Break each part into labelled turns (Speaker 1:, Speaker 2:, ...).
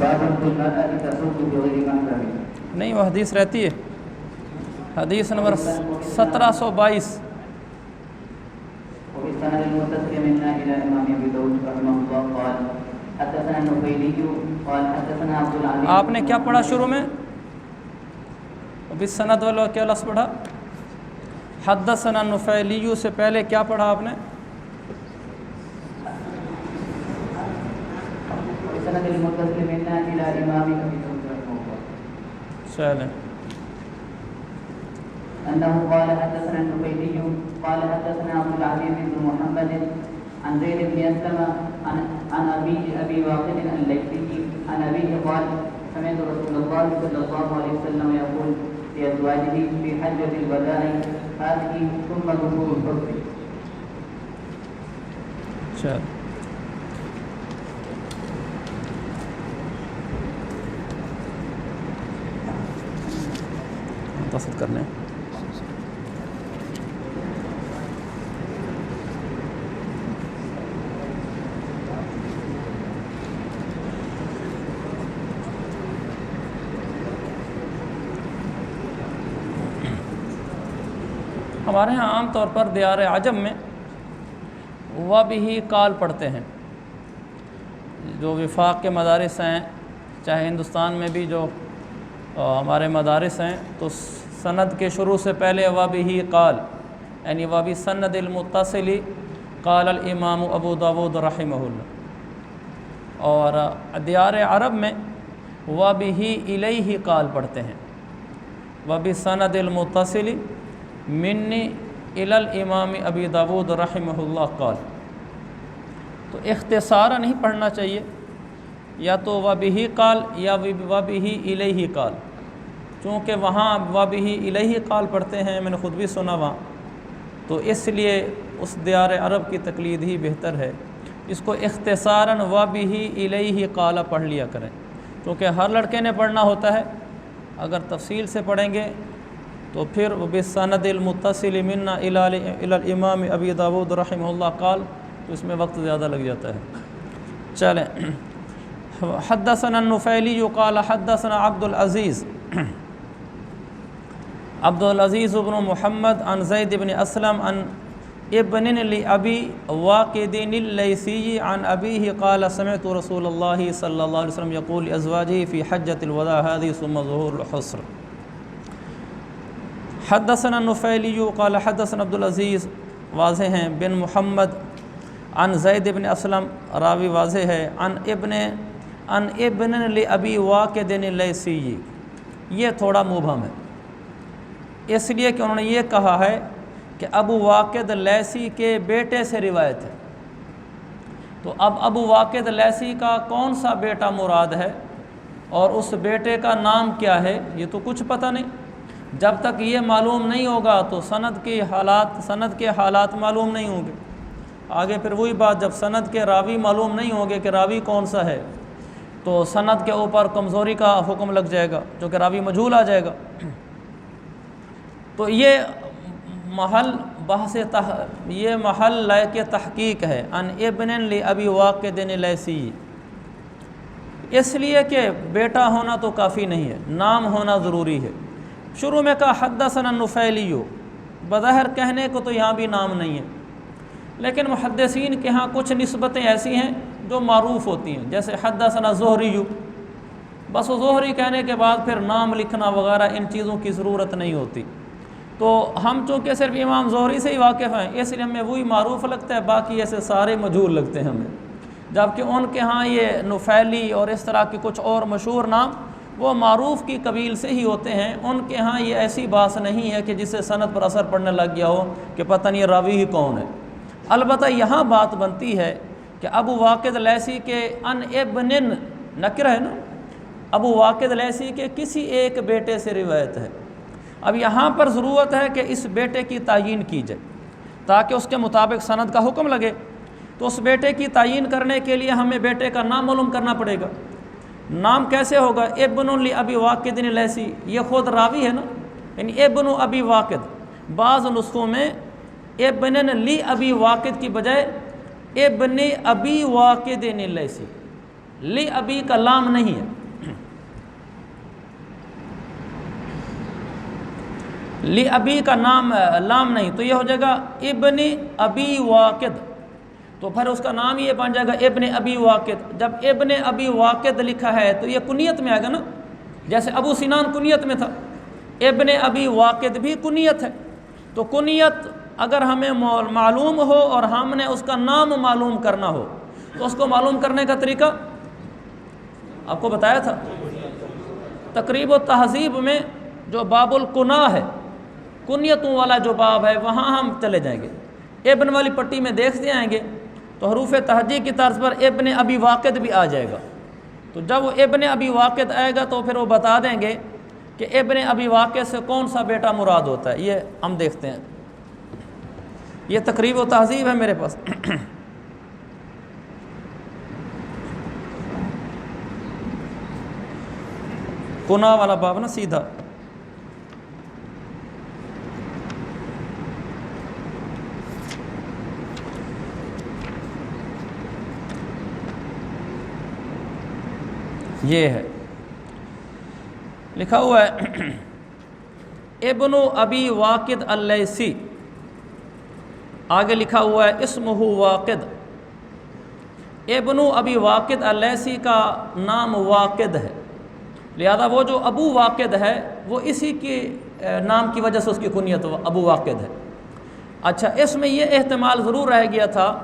Speaker 1: باب في المرأة تسوق بغير محرم.
Speaker 2: نہیں وہ حدیث رہتی ہے، حدیث نمبر 1722.
Speaker 1: وفي السند المتصل منا الى امام ابي داود رحمه الله قال حدثنا النفيلي قال حدثنا عبد العزيز.
Speaker 2: آپ نے کیا پڑھا شروع میں؟ ابھی سند والا کیا لفظ پڑھا؟ حدثنا النفیلی سے پہلے کیا پڑھا آپ نے؟
Speaker 1: السند المتصل منا الى امام ابي داود رحمه الله.
Speaker 2: چلیں.
Speaker 1: انه قال حدثنا النفيلي قال حدثنا عبد العزيز بن محمد عن زيد بن اسلم عن ابي واقد الليثي عن ابيه قال سمعت رسول الله صلى الله عليه وسلم يقول لازواجه في حجة الوداع هذه ثم ظهور الحب.
Speaker 2: چل متصل کرنے ہمارے ہاں عام طور پر دیار عجم میں وبہ قال پڑھتے ہیں. جو وفاق کے مدارس ہیں، چاہے ہندوستان میں بھی جو ہمارے مدارس ہیں، تو سند کے شروع سے پہلے وبہ قال یعنی وبہ سند المتصل قال الامام ابو داود رحمہ اللہ. اور دیار عرب میں وبہ الیہ قال پڑھتے ہیں، وبہ سند المتصل منی الی الامام ابی داود رحمہ اللہ قال. تو اختصارا نہیں پڑھنا چاہیے، یا تو وبہ قال یا وبہ الیہ قال. چونکہ وہاں وبہ الیہ قال پڑھتے ہیں، میں نے خود بھی سنا وہاں، تو اس لیے اس دیار عرب کی تقلید ہی بہتر ہے. اس کو اختصاراً وبہ الیہ قال پڑھ لیا کریں، کیونکہ ہر لڑکے نے پڑھنا ہوتا ہے. اگر تفصیل سے پڑھیں گے تو پھر بسند المتصل منا الی الامام ابی داود رحمہ اللہ قال، تو اس میں وقت زیادہ لگ جاتا ہے. چلیں. حدثنا النفیلی قال حدثنا عبد العزیز بن محمد عن زید بن اسلم عن ابن لابی واقد اللیثی عن ابیہ قال سمعت رسول اللہ صلی اللہ علیہ وسلم یقول لازواجہ فی حجۃ الوداع هذه ثم ظہور الحسر. حدثنا النفیلی قال حدثنا عبد العزیز واضح ہیں بن محمد عن زید بن اسلم راوی واضح ہے عن ابن لابی واقد اللیثی. یہ تھوڑا مبہم ہے، اس لیے کہ انہوں نے یہ کہا ہے کہ ابو واقد لیثی کے بیٹے سے روایت ہے. تو اب ابو واقد لیثی کا کون سا بیٹا مراد ہے اور اس بیٹے کا نام کیا ہے، یہ تو کچھ پتہ نہیں. جب تک یہ معلوم نہیں ہوگا تو سند کے حالات معلوم نہیں ہوں گے. آگے پھر وہی بات، جب سند کے راوی معلوم نہیں ہوں گے کہ راوی کون سا ہے، تو سند کے اوپر کمزوری کا حکم لگ جائے گا، جو کہ راوی مجہول آ جائے گا. تو یہ محل لائق تحقیق ہے. ان ابن لابی واقد اللیثی، اس لیے کہ بیٹا ہونا تو کافی نہیں ہے، نام ہونا ضروری ہے. شروع میں کہا حدثنا النفیلی، بظاہر کہنے کو تو یہاں بھی نام نہیں ہے، لیکن محدثین کے ہاں کچھ نسبتیں ایسی ہیں جو معروف ہوتی ہیں، جیسے حدثنا زہری، بس وہ زہری کہنے کے بعد پھر نام لکھنا وغیرہ ان چیزوں کی ضرورت نہیں ہوتی. تو ہم چونکہ صرف امام زہری سے ہی واقف ہیں، اس لیے ہمیں وہی معروف لگتا ہے، باقی ایسے سارے مجہول لگتے ہیں ہمیں. جبکہ ان کے ہاں یہ نفیلی اور اس طرح کے کچھ اور مشہور نام وہ معروف کی قبیل سے ہی ہوتے ہیں. ان کے ہاں یہ ایسی بات نہیں ہے کہ جس سے سند پر اثر پڑنے لگ گیا ہو کہ پتہ نہیں راوی ہی کون ہے. البتہ یہاں بات بنتی ہے کہ ابو واقد لیثی کے ان ابن نکر ہے نا، ابو واقد لیثی کے کسی ایک بیٹے سے روایت ہے. اب یہاں پر ضرورت ہے کہ اس بیٹے کی تعیین کی جائے تاکہ اس کے مطابق سند کا حکم لگے. تو اس بیٹے کی تعیین کرنے کے لیے ہمیں بیٹے کا نام معلوم کرنا پڑے گا. نام کیسے ہوگا؟ ابن لابی واقد اللیثی، یہ خود راوی ہے نا، یعنی ابن ابی واقد. بعض نسخوں میں ابن لی ابی واقد کی بجائے ابن ابی واقد اللیثی، لی ابی کا لام نہیں ہے، لی ابی کا نام لام نہیں، تو یہ ہو جائے گا ابن ابی واقد، تو پھر اس کا نام یہ بن جائے گا ابن ابی واقد۔ جب ابن ابی واقد لکھا ہے تو یہ کنیت میں آئے گا نا، جیسے ابو سنان کنیت میں تھا، ابن ابی واقد بھی کنیت ہے۔ تو کنیت اگر ہمیں معلوم ہو اور ہم نے اس کا نام معلوم کرنا ہو تو اس کو معلوم کرنے کا طریقہ آپ کو بتایا تھا، تقریب و تہذیب میں جو باب القنا ہے، کنیتوں والا جو باب ہے، وہاں ہم چلے جائیں گے، ابن والی پٹی میں دیکھتے آئیں گے تو حروف تہجی کی طرز پر ابن ابی واقد بھی آ جائے گا۔ تو جب وہ ابن ابی واقد آئے گا تو پھر وہ بتا دیں گے کہ ابن ابی واقد سے کون سا بیٹا مراد ہوتا ہے، یہ ہم دیکھتے ہیں۔ یہ تقریب و تہذیب ہے میرے پاس۔ کنا والا باب نا سیدھا، یہ ہے لکھا ہوا ہے ابن ابی واقد اللیثی، آگے لکھا ہوا ہے اسمہ واقد۔ ابن ابی واقد اللیثی کا نام واقد ہے، لہذا وہ جو ابو واقد ہے وہ اسی کے نام کی وجہ سے اس کی کنیت ابو واقد ہے۔ اچھا، اس میں یہ احتمال ضرور رہ گیا تھا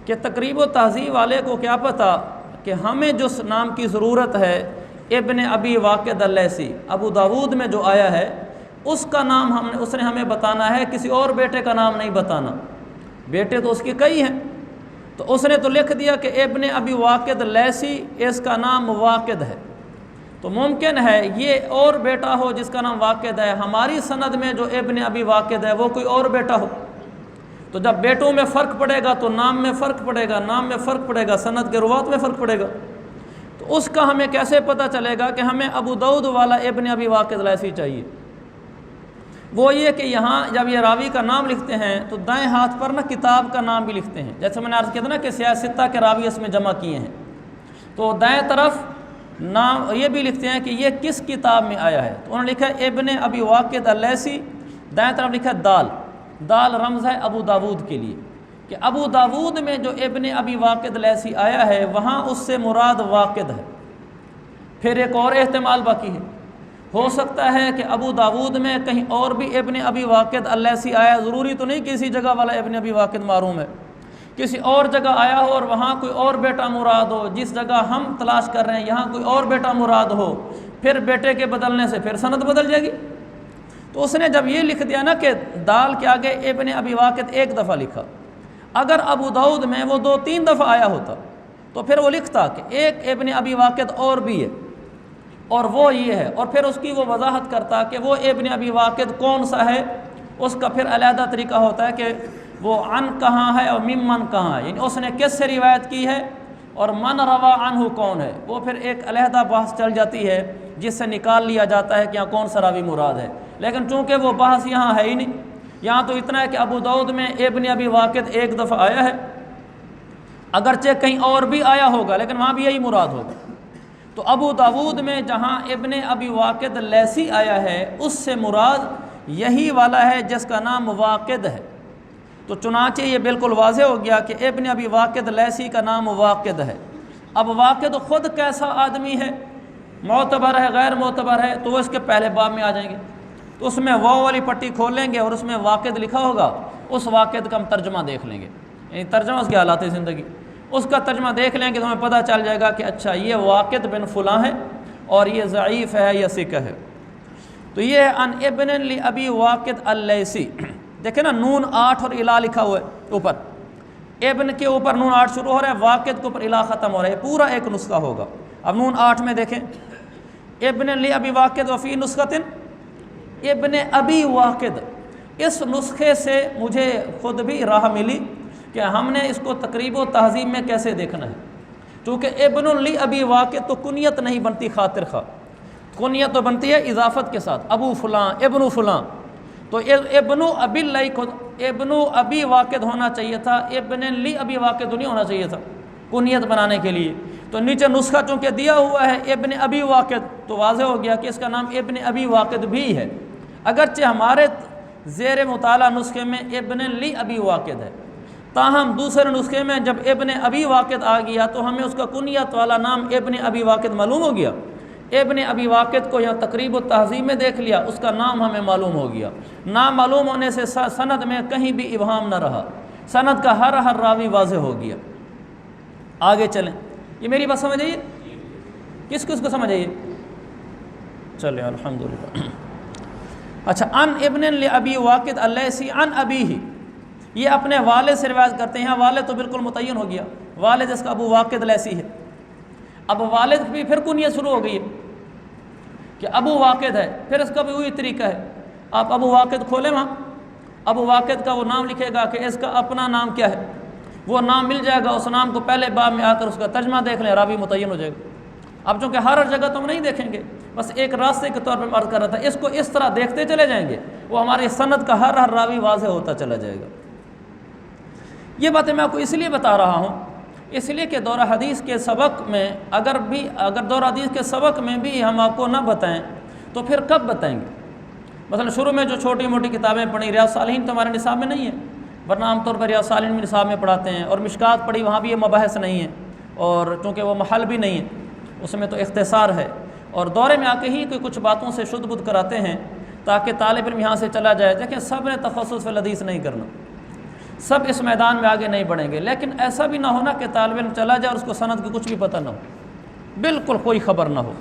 Speaker 2: کہ تقریب و تہذیب والے کو کیا پتہ کہ ہمیں جس نام کی ضرورت ہے ابن ابی واقد اللیثی، ابو داود میں جو آیا ہے اس کا نام اس نے ہمیں بتانا ہے، کسی اور بیٹے کا نام نہیں بتانا، بیٹے تو اس کے کئی ہیں، تو اس نے تو لکھ دیا کہ ابن ابی واقد اللیثی، اس کا نام واقد ہے۔ تو ممکن ہے یہ اور بیٹا ہو جس کا نام واقد ہے، ہماری سند میں جو ابن ابی واقد ہے وہ کوئی اور بیٹا ہو، تو جب بیٹوں میں فرق پڑے گا تو نام میں فرق پڑے گا، نام میں فرق پڑے گا، سند کے روات میں فرق پڑے گا، تو اس کا ہمیں کیسے پتہ چلے گا کہ ہمیں ابو داؤد والا ابن ابی واقد اللیثی چاہیے؟ وہ یہ کہ یہاں جب یہ راوی کا نام لکھتے ہیں تو دائیں ہاتھ پر نا کتاب کا نام بھی لکھتے ہیں، جیسے میں نے عرض کیا تھا نا کہ سیاہ ستہ کے راوی اس میں جمع کیے ہیں، تو دائیں طرف نام یہ بھی لکھتے ہیں کہ یہ کس کتاب میں آیا ہے، تو انہوں نے لکھا ہے ابن ابی واقد اللیثی، دائیں طرف لکھا ہے دال، دال رمز ہے ابو داود کے لیے، کہ ابو داود میں جو ابن ابی واقد اللیثی آیا ہے وہاں اس سے مراد واقد ہے۔ پھر ایک اور احتمال باقی ہے، ہو سکتا ہے کہ ابو داود میں کہیں اور بھی ابن ابی واقد اللیثی آیا، ضروری تو نہیں کہ اسی جگہ والا ابن ابی واقد معروم ہے، کسی اور جگہ آیا ہو اور وہاں کوئی اور بیٹا مراد ہو، جس جگہ ہم تلاش کر رہے ہیں یہاں کوئی اور بیٹا مراد ہو، پھر بیٹے کے بدلنے سے پھر سند بدل جائے گی۔ تو اس نے جب یہ لکھ دیا نا کہ دال کے آگے ابن ابی واقد ایک دفعہ لکھا، اگر ابو داؤد میں وہ 2-3 دفعہ آیا ہوتا تو پھر وہ لکھتا کہ ایک ابن ابی واقد اور بھی ہے اور وہ یہ ہے، اور پھر اس کی وہ وضاحت کرتا کہ وہ ابن ابی واقد کون سا ہے، اس کا پھر علیحدہ طریقہ ہوتا ہے کہ وہ عن کہاں ہے اور ممن کہاں ہے، یعنی اس نے کس سے روایت کی ہے اور من روا عنہ کون ہے، وہ پھر ایک علیحدہ بحث چل جاتی ہے جس سے نکال لیا جاتا ہے کہ یہاں کون سا راوی مراد ہے۔ لیکن چونکہ وہ بحث یہاں ہے ہی نہیں، یہاں تو اتنا ہے کہ ابو داؤد میں ابن ابی واقد ایک دفعہ آیا ہے، اگرچہ کہیں اور بھی آیا ہوگا لیکن وہاں بھی یہی مراد ہوگا۔ تو ابو داود میں جہاں ابن ابی واقد اللیثی آیا ہے اس سے مراد یہی والا ہے جس کا نام واقد ہے، تو چنانچہ یہ بالکل واضح ہو گیا کہ ابن ابی واقد اللیثی کا نام واقد ہے۔ اب واقد خود کیسا آدمی ہے، معتبر ہے غیر معتبر ہے، تو وہ اس کے پہلے باب میں آ جائیں گے، تو اس میں واو والی پٹی کھول لیں گے اور اس میں واقد لکھا ہوگا، اس واقد کا ہم ترجمہ دیکھ لیں گے، یعنی ترجمہ اس کے حالات زندگی، اس کا ترجمہ دیکھ لیں گے تو ہمیں پتہ چل جائے گا کہ اچھا یہ واقد بن فلاں ہے اور یہ ضعیف ہے یا ثقہ ہے۔ تو یہ ہے ان ابن ابی واقد اللیثی، دیکھیں نا نون 8 اور الا لکھا ہوا ہے اوپر، ابن کے اوپر نون 8 شروع ہو رہا ہے، واقد کے اوپر الا ختم ہو رہا ہے، پورا ایک نسخہ ہوگا۔ اب نون 8 میں دیکھیں ابن ابی واقد وفی نسخۃ ابن ابی واقد، اس نسخے سے مجھے خود بھی راہ ملی کہ ہم نے اس کو تقریب و تہذیب میں کیسے دیکھنا ہے، چونکہ ابن ابی واقد تو کنیت نہیں بنتی خاطر خواہ، کنیت تو بنتی ہے اضافت کے ساتھ، ابو فلاں ابن فلاں، تو ابن ابی واقد ہونا چاہیے تھا، ابن ابی واقد نہیں ہونا چاہیے تھا کنیت بنانے کے لیے، تو نیچے نسخہ چونکہ دیا ہوا ہے ابن ابی واقد، تو واضح ہو گیا کہ اس کا نام ابن ابی واقد بھی ہے، اگرچہ ہمارے زیر مطالعہ نسخے میں ابن لی ابی واقد ہے، تاہم دوسرے نسخے میں جب ابن ابی واقد آ گیا تو ہمیں اس کا کنیت والا نام ابن ابی واقد معلوم ہو گیا۔ ابن ابی واقد کو یہاں تقریب التہذیب میں دیکھ لیا، اس کا نام ہمیں معلوم ہو گیا، نام معلوم ہونے سے سند میں کہیں بھی ابہام نہ رہا، سند کا ہر راوی واضح ہو گیا۔ آگے چلیں، یہ میری بات سمجھ آئیے؟ کس کو سمجھ آئیے؟ چلیں الحمدللہ۔ اچھا، ان ابن لابی واقد اللیثی عن ابیہ، یہ اپنے والد سے روایت کرتے ہیں، والد تو بالکل متعین ہو گیا، والد اس کا ابو واقد لیثی ہے۔ اب والد بھی پھر کنیت شروع ہو گئی ہے کہ ابو واقد ہے، پھر اس کا بھی وہی طریقہ ہے، آپ ابو واقد کھولیں وہاں، ابو واقد کا وہ نام لکھے گا کہ اس کا اپنا نام کیا ہے، وہ نام مل جائے گا، اس نام کو پہلے باب میں آ کر اس کا ترجمہ دیکھ لیں، راوی متعین ہو جائے گا۔ اب چونکہ ہر جگہ تو ہم نہیں دیکھیں گے، بس ایک راستے کے طور پر عرض کر رہا تھا، اس کو اس طرح دیکھتے چلے جائیں گے، وہ ہمارے سند کا ہر راوی واضح ہوتا چلا جائے گا۔ یہ باتیں میں آپ کو اس لیے بتا رہا ہوں، اس لیے کہ دورہ حدیث کے سبق میں اگر دورہ حدیث کے سبق میں بھی ہم آپ کو نہ بتائیں تو پھر کب بتائیں گے؟ مثلا شروع میں جو چھوٹی موٹی کتابیں پڑھی، ریاض صالحین تو ہمارے نصاب میں نہیں ہے، ورنہ عام طور پر ریاض صالحین میں نصاب میں پڑھاتے ہیں، اور مشکات پڑھی، وہاں بھی یہ مباحث نہیں ہے، اور چونکہ وہ محل بھی نہیں ہے، اس میں تو اختصار ہے، اور دورے میں آ کے ہی کچھ باتوں سے شد بدھ کراتے ہیں تاکہ طالب علم یہاں سے چلا جائے۔ دیکھیں، سب نے تخصص فی الحدیث نہیں کرنا، سب اس میدان میں آگے نہیں بڑھیں گے، لیکن ایسا بھی نہ ہونا کہ طالب علم چلا جائے اور اس کو سند کی کچھ بھی پتہ نہ ہو، بالکل کوئی خبر نہ ہو،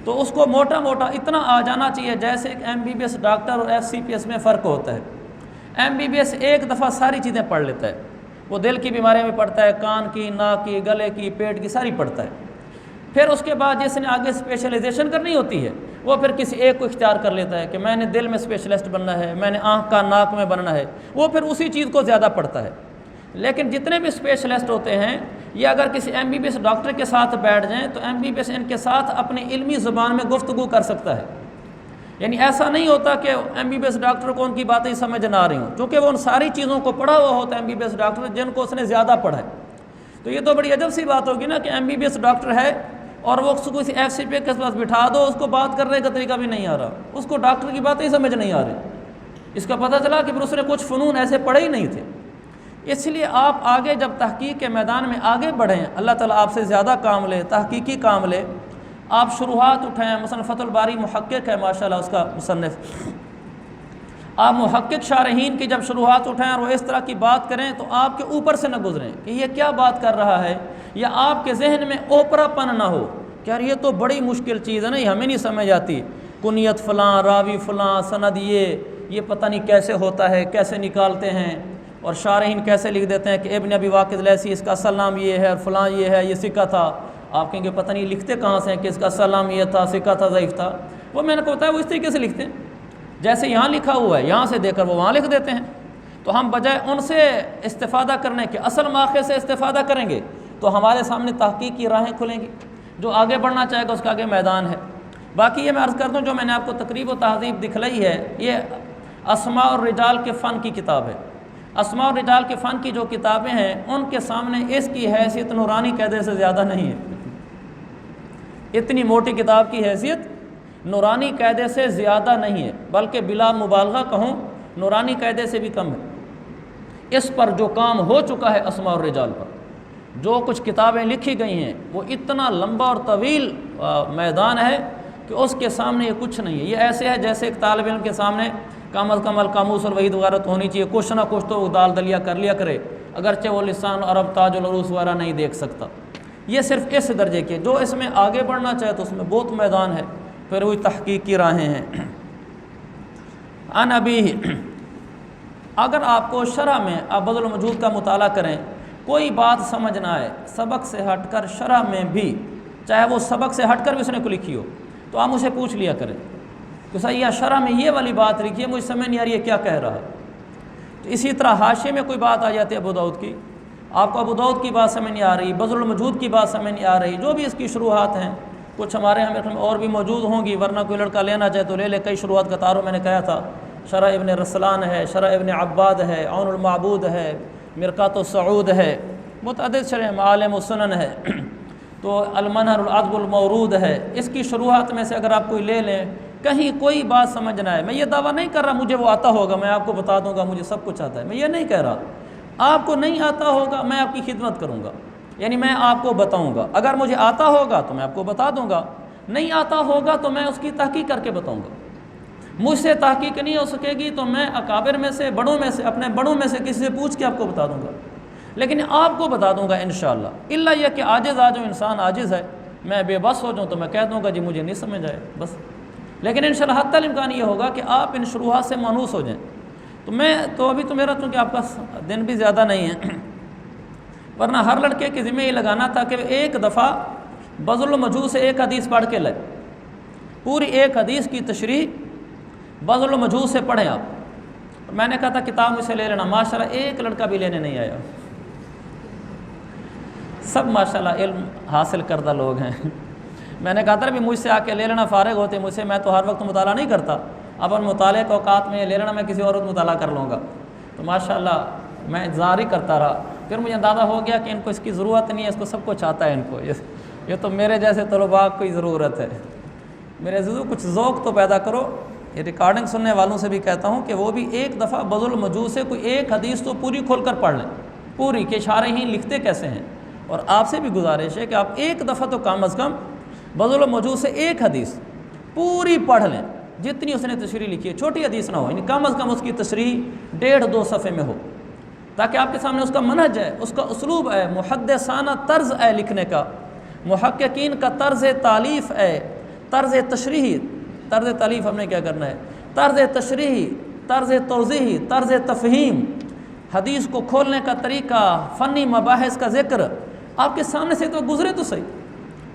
Speaker 2: تو اس کو موٹا موٹا اتنا آ جانا چاہیے جیسے ایک MBBS ڈاکٹر اور FCPS میں فرق ہوتا ہے۔ MBBS ایک دفعہ ساری چیزیں پڑھ لیتا ہے، وہ دل کی بیماریوں میں پڑھتا ہے، کان کی، ناک کی، گلے کی، پیٹ کی، ساری پڑھتا ہے، پھر اس کے بعد جس نے آگے اسپیشلائزیشن کرنی ہوتی ہے وہ پھر کسی ایک کو اختیار کر لیتا ہے کہ میں نے دل میں اسپیشلسٹ بننا ہے، میں نے آنکھ کا ناک میں بننا ہے، وہ پھر اسی چیز کو زیادہ پڑھتا ہے۔ لیکن جتنے بھی اسپیشلسٹ ہوتے ہیں یہ اگر کسی MBBS ڈاکٹر کے ساتھ بیٹھ جائیں تو MBBS ان کے ساتھ اپنی علمی زبان میں گفتگو کر سکتا ہے، یعنی ایسا نہیں ہوتا کہ MBBS ڈاکٹر کو ان کی باتیں سمجھ نہ آ رہی ہوں، کیونکہ وہ ان ساری چیزوں کو پڑھا ہوا ہوتا ہے MBBS ڈاکٹر، جن کو اس نے زیادہ پڑھا ہے۔ تو یہ تو بڑی عجب سی بات ہوگی نا کہ MBBS ڈاکٹر ہے اور وہ کسی FCPS کے پاس بٹھا دو، اس کو بات کرنے کا طریقہ بھی نہیں آ رہا، اس کو ڈاکٹر کی باتیں ہی سمجھ نہیں آ رہی، اس کا پتہ چلا کہ پھر اس نے کچھ فنون ایسے پڑھے ہی نہیں تھے۔ اس لیے آپ آگے جب تحقیق کے میدان میں آگے بڑھیں، اللہ تعالیٰ آپ سے زیادہ کام لے، تحقیقی کام لے، آپ شروحات اٹھائیں، مثلا فتح الباری محقق ہے ماشاءاللہ اس کا مصنف، آپ محقق شارحین کی جب شروحات اٹھائیں اور وہ اس طرح کی بات کریں تو آپ کے اوپر سے نہ گزریں کہ یہ کیا بات کر رہا ہے، یا آپ کے ذہن میں اوپرا پن نہ ہو کہ یار یہ تو بڑی مشکل چیز ہے نا، یہ ہمیں نہیں سمجھ آتی، کنیت فلاں، راوی فلاں، سند یہ پتہ نہیں کیسے ہوتا ہے، کیسے نکالتے ہیں، اور شارحین کیسے لکھ دیتے ہیں کہ ابن ابی واقد لیثی اس کا اصل نام یہ ہے اور فلاں یہ ہے، یہ ثقہ تھا، آپ کہیں گے پتہ نہیں لکھتے کہاں سے ہیں کہ اس کا اصل نام یہ تھا، ثقہ تھا، ضعیف تھا، وہ میں نے کو بتایا وہ اس طریقے سے لکھتے ہیں جیسے یہاں لکھا ہوا ہے، یہاں سے دے کر وہ وہاں لکھ دیتے ہیں۔ تو ہم بجائے ان سے استفادہ کرنے کے اصل ماخذ سے استفادہ کریں گے تو ہمارے سامنے تحقیق کی راہیں کھلیں گی، جو آگے بڑھنا چاہے گا اس کا آگے میدان ہے۔ باقی یہ میں عرض کر دوں، جو میں نے آپ کو تقریب و تہذیب دکھلائی ہے یہ اسماء اور رجال کے فن کی کتاب ہے۔ اسماء اور رجال کے فن کی جو کتابیں ہیں ان کے سامنے اس کی حیثیت نورانی قاعدے سے زیادہ نہیں ہے، اتنی موٹی کتاب کی حیثیت نورانی قاعدے سے زیادہ نہیں ہے، بلکہ بلا مبالغہ کہوں نورانی قاعدے سے بھی کم ہے۔ اس پر جو کام ہو چکا ہے اسماء اور رجال پر، جو کچھ کتابیں لکھی گئی ہیں، وہ اتنا لمبا اور طویل میدان ہے کہ اس کے سامنے یہ کچھ نہیں ہے۔ یہ ایسے ہے جیسے ایک طالب علم کے سامنے کم از کم القاموس الوحید وغیرہ تو ہونی چاہیے، کچھ نہ کچھ تو وہ دال دلیا کر لیا کرے، اگرچہ وہ لسان عرب تاج العروس وغیرہ نہیں دیکھ سکتا۔ یہ صرف اس درجے کے، جو اس میں آگے بڑھنا چاہے تو اس میں بہت میدان ہے، پھر وہی تحقیق کی راہیں ہیں۔ ان ابی، اگر آپ کو شرح میں آپ بذل المجہود کا مطالعہ کریں، کوئی بات سمجھ نہ آئے سبق سے ہٹ کر، شرح میں بھی چاہے وہ سبق سے ہٹ کر بھی اس نے کو لکھی ہو تو آپ مجھے پوچھ لیا کریں کہ صحیح ہے شرح میں یہ والی بات لکھی ہے، مجھے سمجھ نہیں آ رہی ہے کیا کہہ رہا ہے۔ تو اسی طرح حاشیے میں کوئی بات آ جاتی ہے ابو داؤد کی، آپ کو ابو داؤد کی بات سمجھ نہیں آ رہی، بذل المجہود کی بات سمجھ نہیں آ رہی، جو بھی اس کی شروحات ہیں، کچھ ہمارے ہمیں اور بھی موجود ہوں گی، ورنہ کوئی لڑکا لینا چاہے تو لے لے، کئی شروحات قطاروں میں نے کہا تھا، شرح ابن رسلان ہے، شرح ابن عباد ہے، عون المعبود ہے، مرقات السعود ہے، متعدد شرح معالم السنن ہے۔ تو المنہر العذب المورود ہے، اس کی شروحات میں سے اگر آپ کوئی لے لیں، کہیں کوئی بات سمجھ نہ آئے، میں یہ دعویٰ نہیں کر رہا مجھے وہ آتا ہوگا، میں آپ کو بتا دوں گا مجھے سب کچھ آتا ہے، میں یہ نہیں کہہ رہا، آپ کو نہیں آتا ہوگا میں آپ کی خدمت کروں گا، یعنی میں آپ کو بتاؤں گا، اگر مجھے آتا ہوگا تو میں آپ کو بتا دوں گا، نہیں آتا ہوگا تو میں اس کی تحقیق کر کے بتاؤں گا۔ مجھ سے تحقیق نہیں ہو سکے گی تو میں اکابر میں سے، بڑوں میں سے، اپنے بڑوں میں سے کسی سے پوچھ کے آپ کو بتا دوں گا، لیکن آپ کو بتا دوں گا انشاءاللہ، الا یہ کہ عاجز جو انسان عاجز ہے، میں بے بس ہو جاؤں تو میں کہہ دوں گا جی مجھے نہیں سمجھ آئے بس، لیکن انشاءاللہ حتی الامکان یہ ہوگا کہ آپ ان شروحات سے مانوس ہو جائیں۔ تو ابھی تو میرا چونکہ آپ کا دن بھی زیادہ نہیں ہے، ورنہ ہر لڑکے کے ذمہ یہ لگانا تھا کہ ایک دفعہ بذل المجوز سے ایک حدیث پڑھ کے لائے، پوری ایک حدیث کی تشریح بذل المجوز سے پڑھیں آپ۔ میں نے کہا تھا کتاب مجھ سے لے لینا، ماشاءاللہ ایک لڑکا بھی لینے نہیں آیا، سب ماشاءاللہ علم حاصل کردہ لوگ ہیں۔ میں نے کہا تھا بھی مجھ سے آ کے لے لینا، فارغ ہوتے مجھ سے، میں تو ہر وقت مطالعہ نہیں کرتا، اب مطالعے کے اوقات میں لے لینا، میں کسی اور وقت مطالعہ کر لوں گا، تو ماشاءاللہ میں انتظار ہی کرتا رہا، پھر مجھے اندازہ ہو گیا کہ ان کو اس کی ضرورت نہیں ہے، اس کو سب کچھ آتا ہے، ان کو یہ تو میرے جیسے طلباء کو ہی ضرورت ہے۔ میرے عزیزو کچھ ذوق تو پیدا کرو، یہ ریکارڈنگ سننے والوں سے بھی کہتا ہوں کہ وہ بھی ایک دفعہ بذل المجوز سے کوئی ایک حدیث تو پوری کھول کر پڑھ لیں، پوری، کہ شارحین لکھتے کیسے ہیں، اور آپ سے بھی گزارش ہے کہ آپ ایک دفعہ تو کم از کم بذل المجوز سے ایک حدیث پوری پڑھ لیں، جتنی اس نے تشریح لکھی ہے، چھوٹی حدیث نہ ہو، یعنی کم از کم اس کی تشریح 1.5-2 صفحے میں ہو، تاکہ آپ کے سامنے اس کا منہج ہے، اس کا اسلوب ہے، محدثانہ طرز ہے لکھنے کا، محققین کا طرز تالیف ہے، طرز تشریحی، طرز تالیف ہم نے کیا کرنا ہے، طرز تشریحی، طرز توضیحی، طرز تفہیم، حدیث کو کھولنے کا طریقہ، فنی مباحث کا ذکر، آپ کے سامنے سے تو گزرے تو صحیح،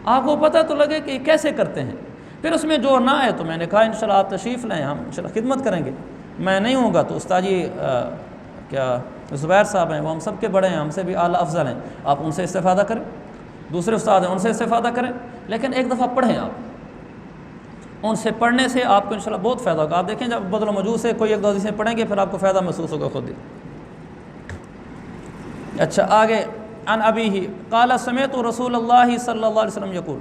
Speaker 2: آپ کو پتہ تو لگے کہ یہ کیسے کرتے ہیں، پھر اس میں جو نہ آئے تو میں نے کہا انشاءاللہ آپ تشریف لائیں، ہم انشاءاللہ خدمت کریں گے، میں نہیں ہوں گا تو استاد جی کیا زبیر صاحب ہیں، وہ ہم سب کے بڑے ہیں، ہم سے بھی اعلیٰ افضل ہیں، آپ ان سے استفادہ کریں، دوسرے استاد ہیں ان سے استفادہ کریں، لیکن ایک دفعہ پڑھیں، آپ ان سے پڑھنے سے آپ کو انشاءاللہ بہت فائدہ ہوگا۔ آپ دیکھیں جب بذل المجوز سے کوئی ایک دو حدیثیں پڑھیں گے پھر آپ کو فائدہ محسوس ہوگا خود ہی۔ اچھا آگے، عن ابیہ قال سمعت رسول اللہ صلی اللہ علیہ وسلم یقول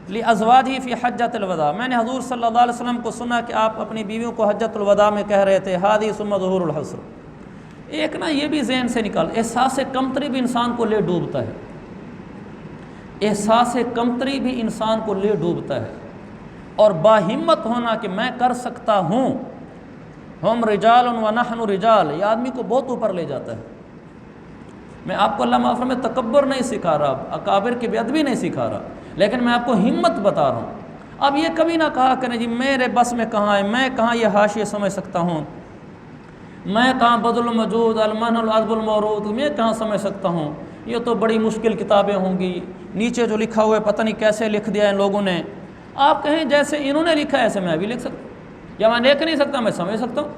Speaker 2: لازواجہ فی حجۃ الوداع، میں نے حضور صلی اللہ علیہ وسلم کو سنا کہ آپ اپنی بیویوں کو حجۃ الوداع میں کہہ رہے تھے، ہادی ثم ظہور الحسر۔ ایک نا یہ بھی ذہن سے نکال، احساس کمتری بھی انسان کو لے ڈوبتا ہے، احساس کمتری بھی انسان کو لے ڈوبتا ہے، اور باہمت ہونا کہ میں کر سکتا ہوں، ہم رجال ونحن رجال، یہ آدمی کو بہت اوپر لے جاتا ہے۔ میں آپ کو اللہ معاف فرمائے تکبر نہیں سکھا رہا، اکابر کی بے ادبی نہیں سکھا رہا، لیکن میں آپ کو ہمت بتا رہا ہوں۔ اب یہ کبھی نہ کہا کریں جی میرے بس میں کہاں ہے، میں کہاں یہ حاشیے سمجھ سکتا ہوں، میں کہاں بذل المجوز، المنہر العذب المورود، میں کہاں سمجھ سکتا ہوں، یہ تو بڑی مشکل کتابیں ہوں گی، نیچے جو لکھا ہوا ہے پتہ نہیں کیسے لکھ دیا ان لوگوں نے۔ آپ کہیں جیسے انہوں نے لکھا ہے ایسے میں بھی لکھ سکتا ہوں، یا میں لکھ نہیں سکتا میں سمجھ سکتا ہوں۔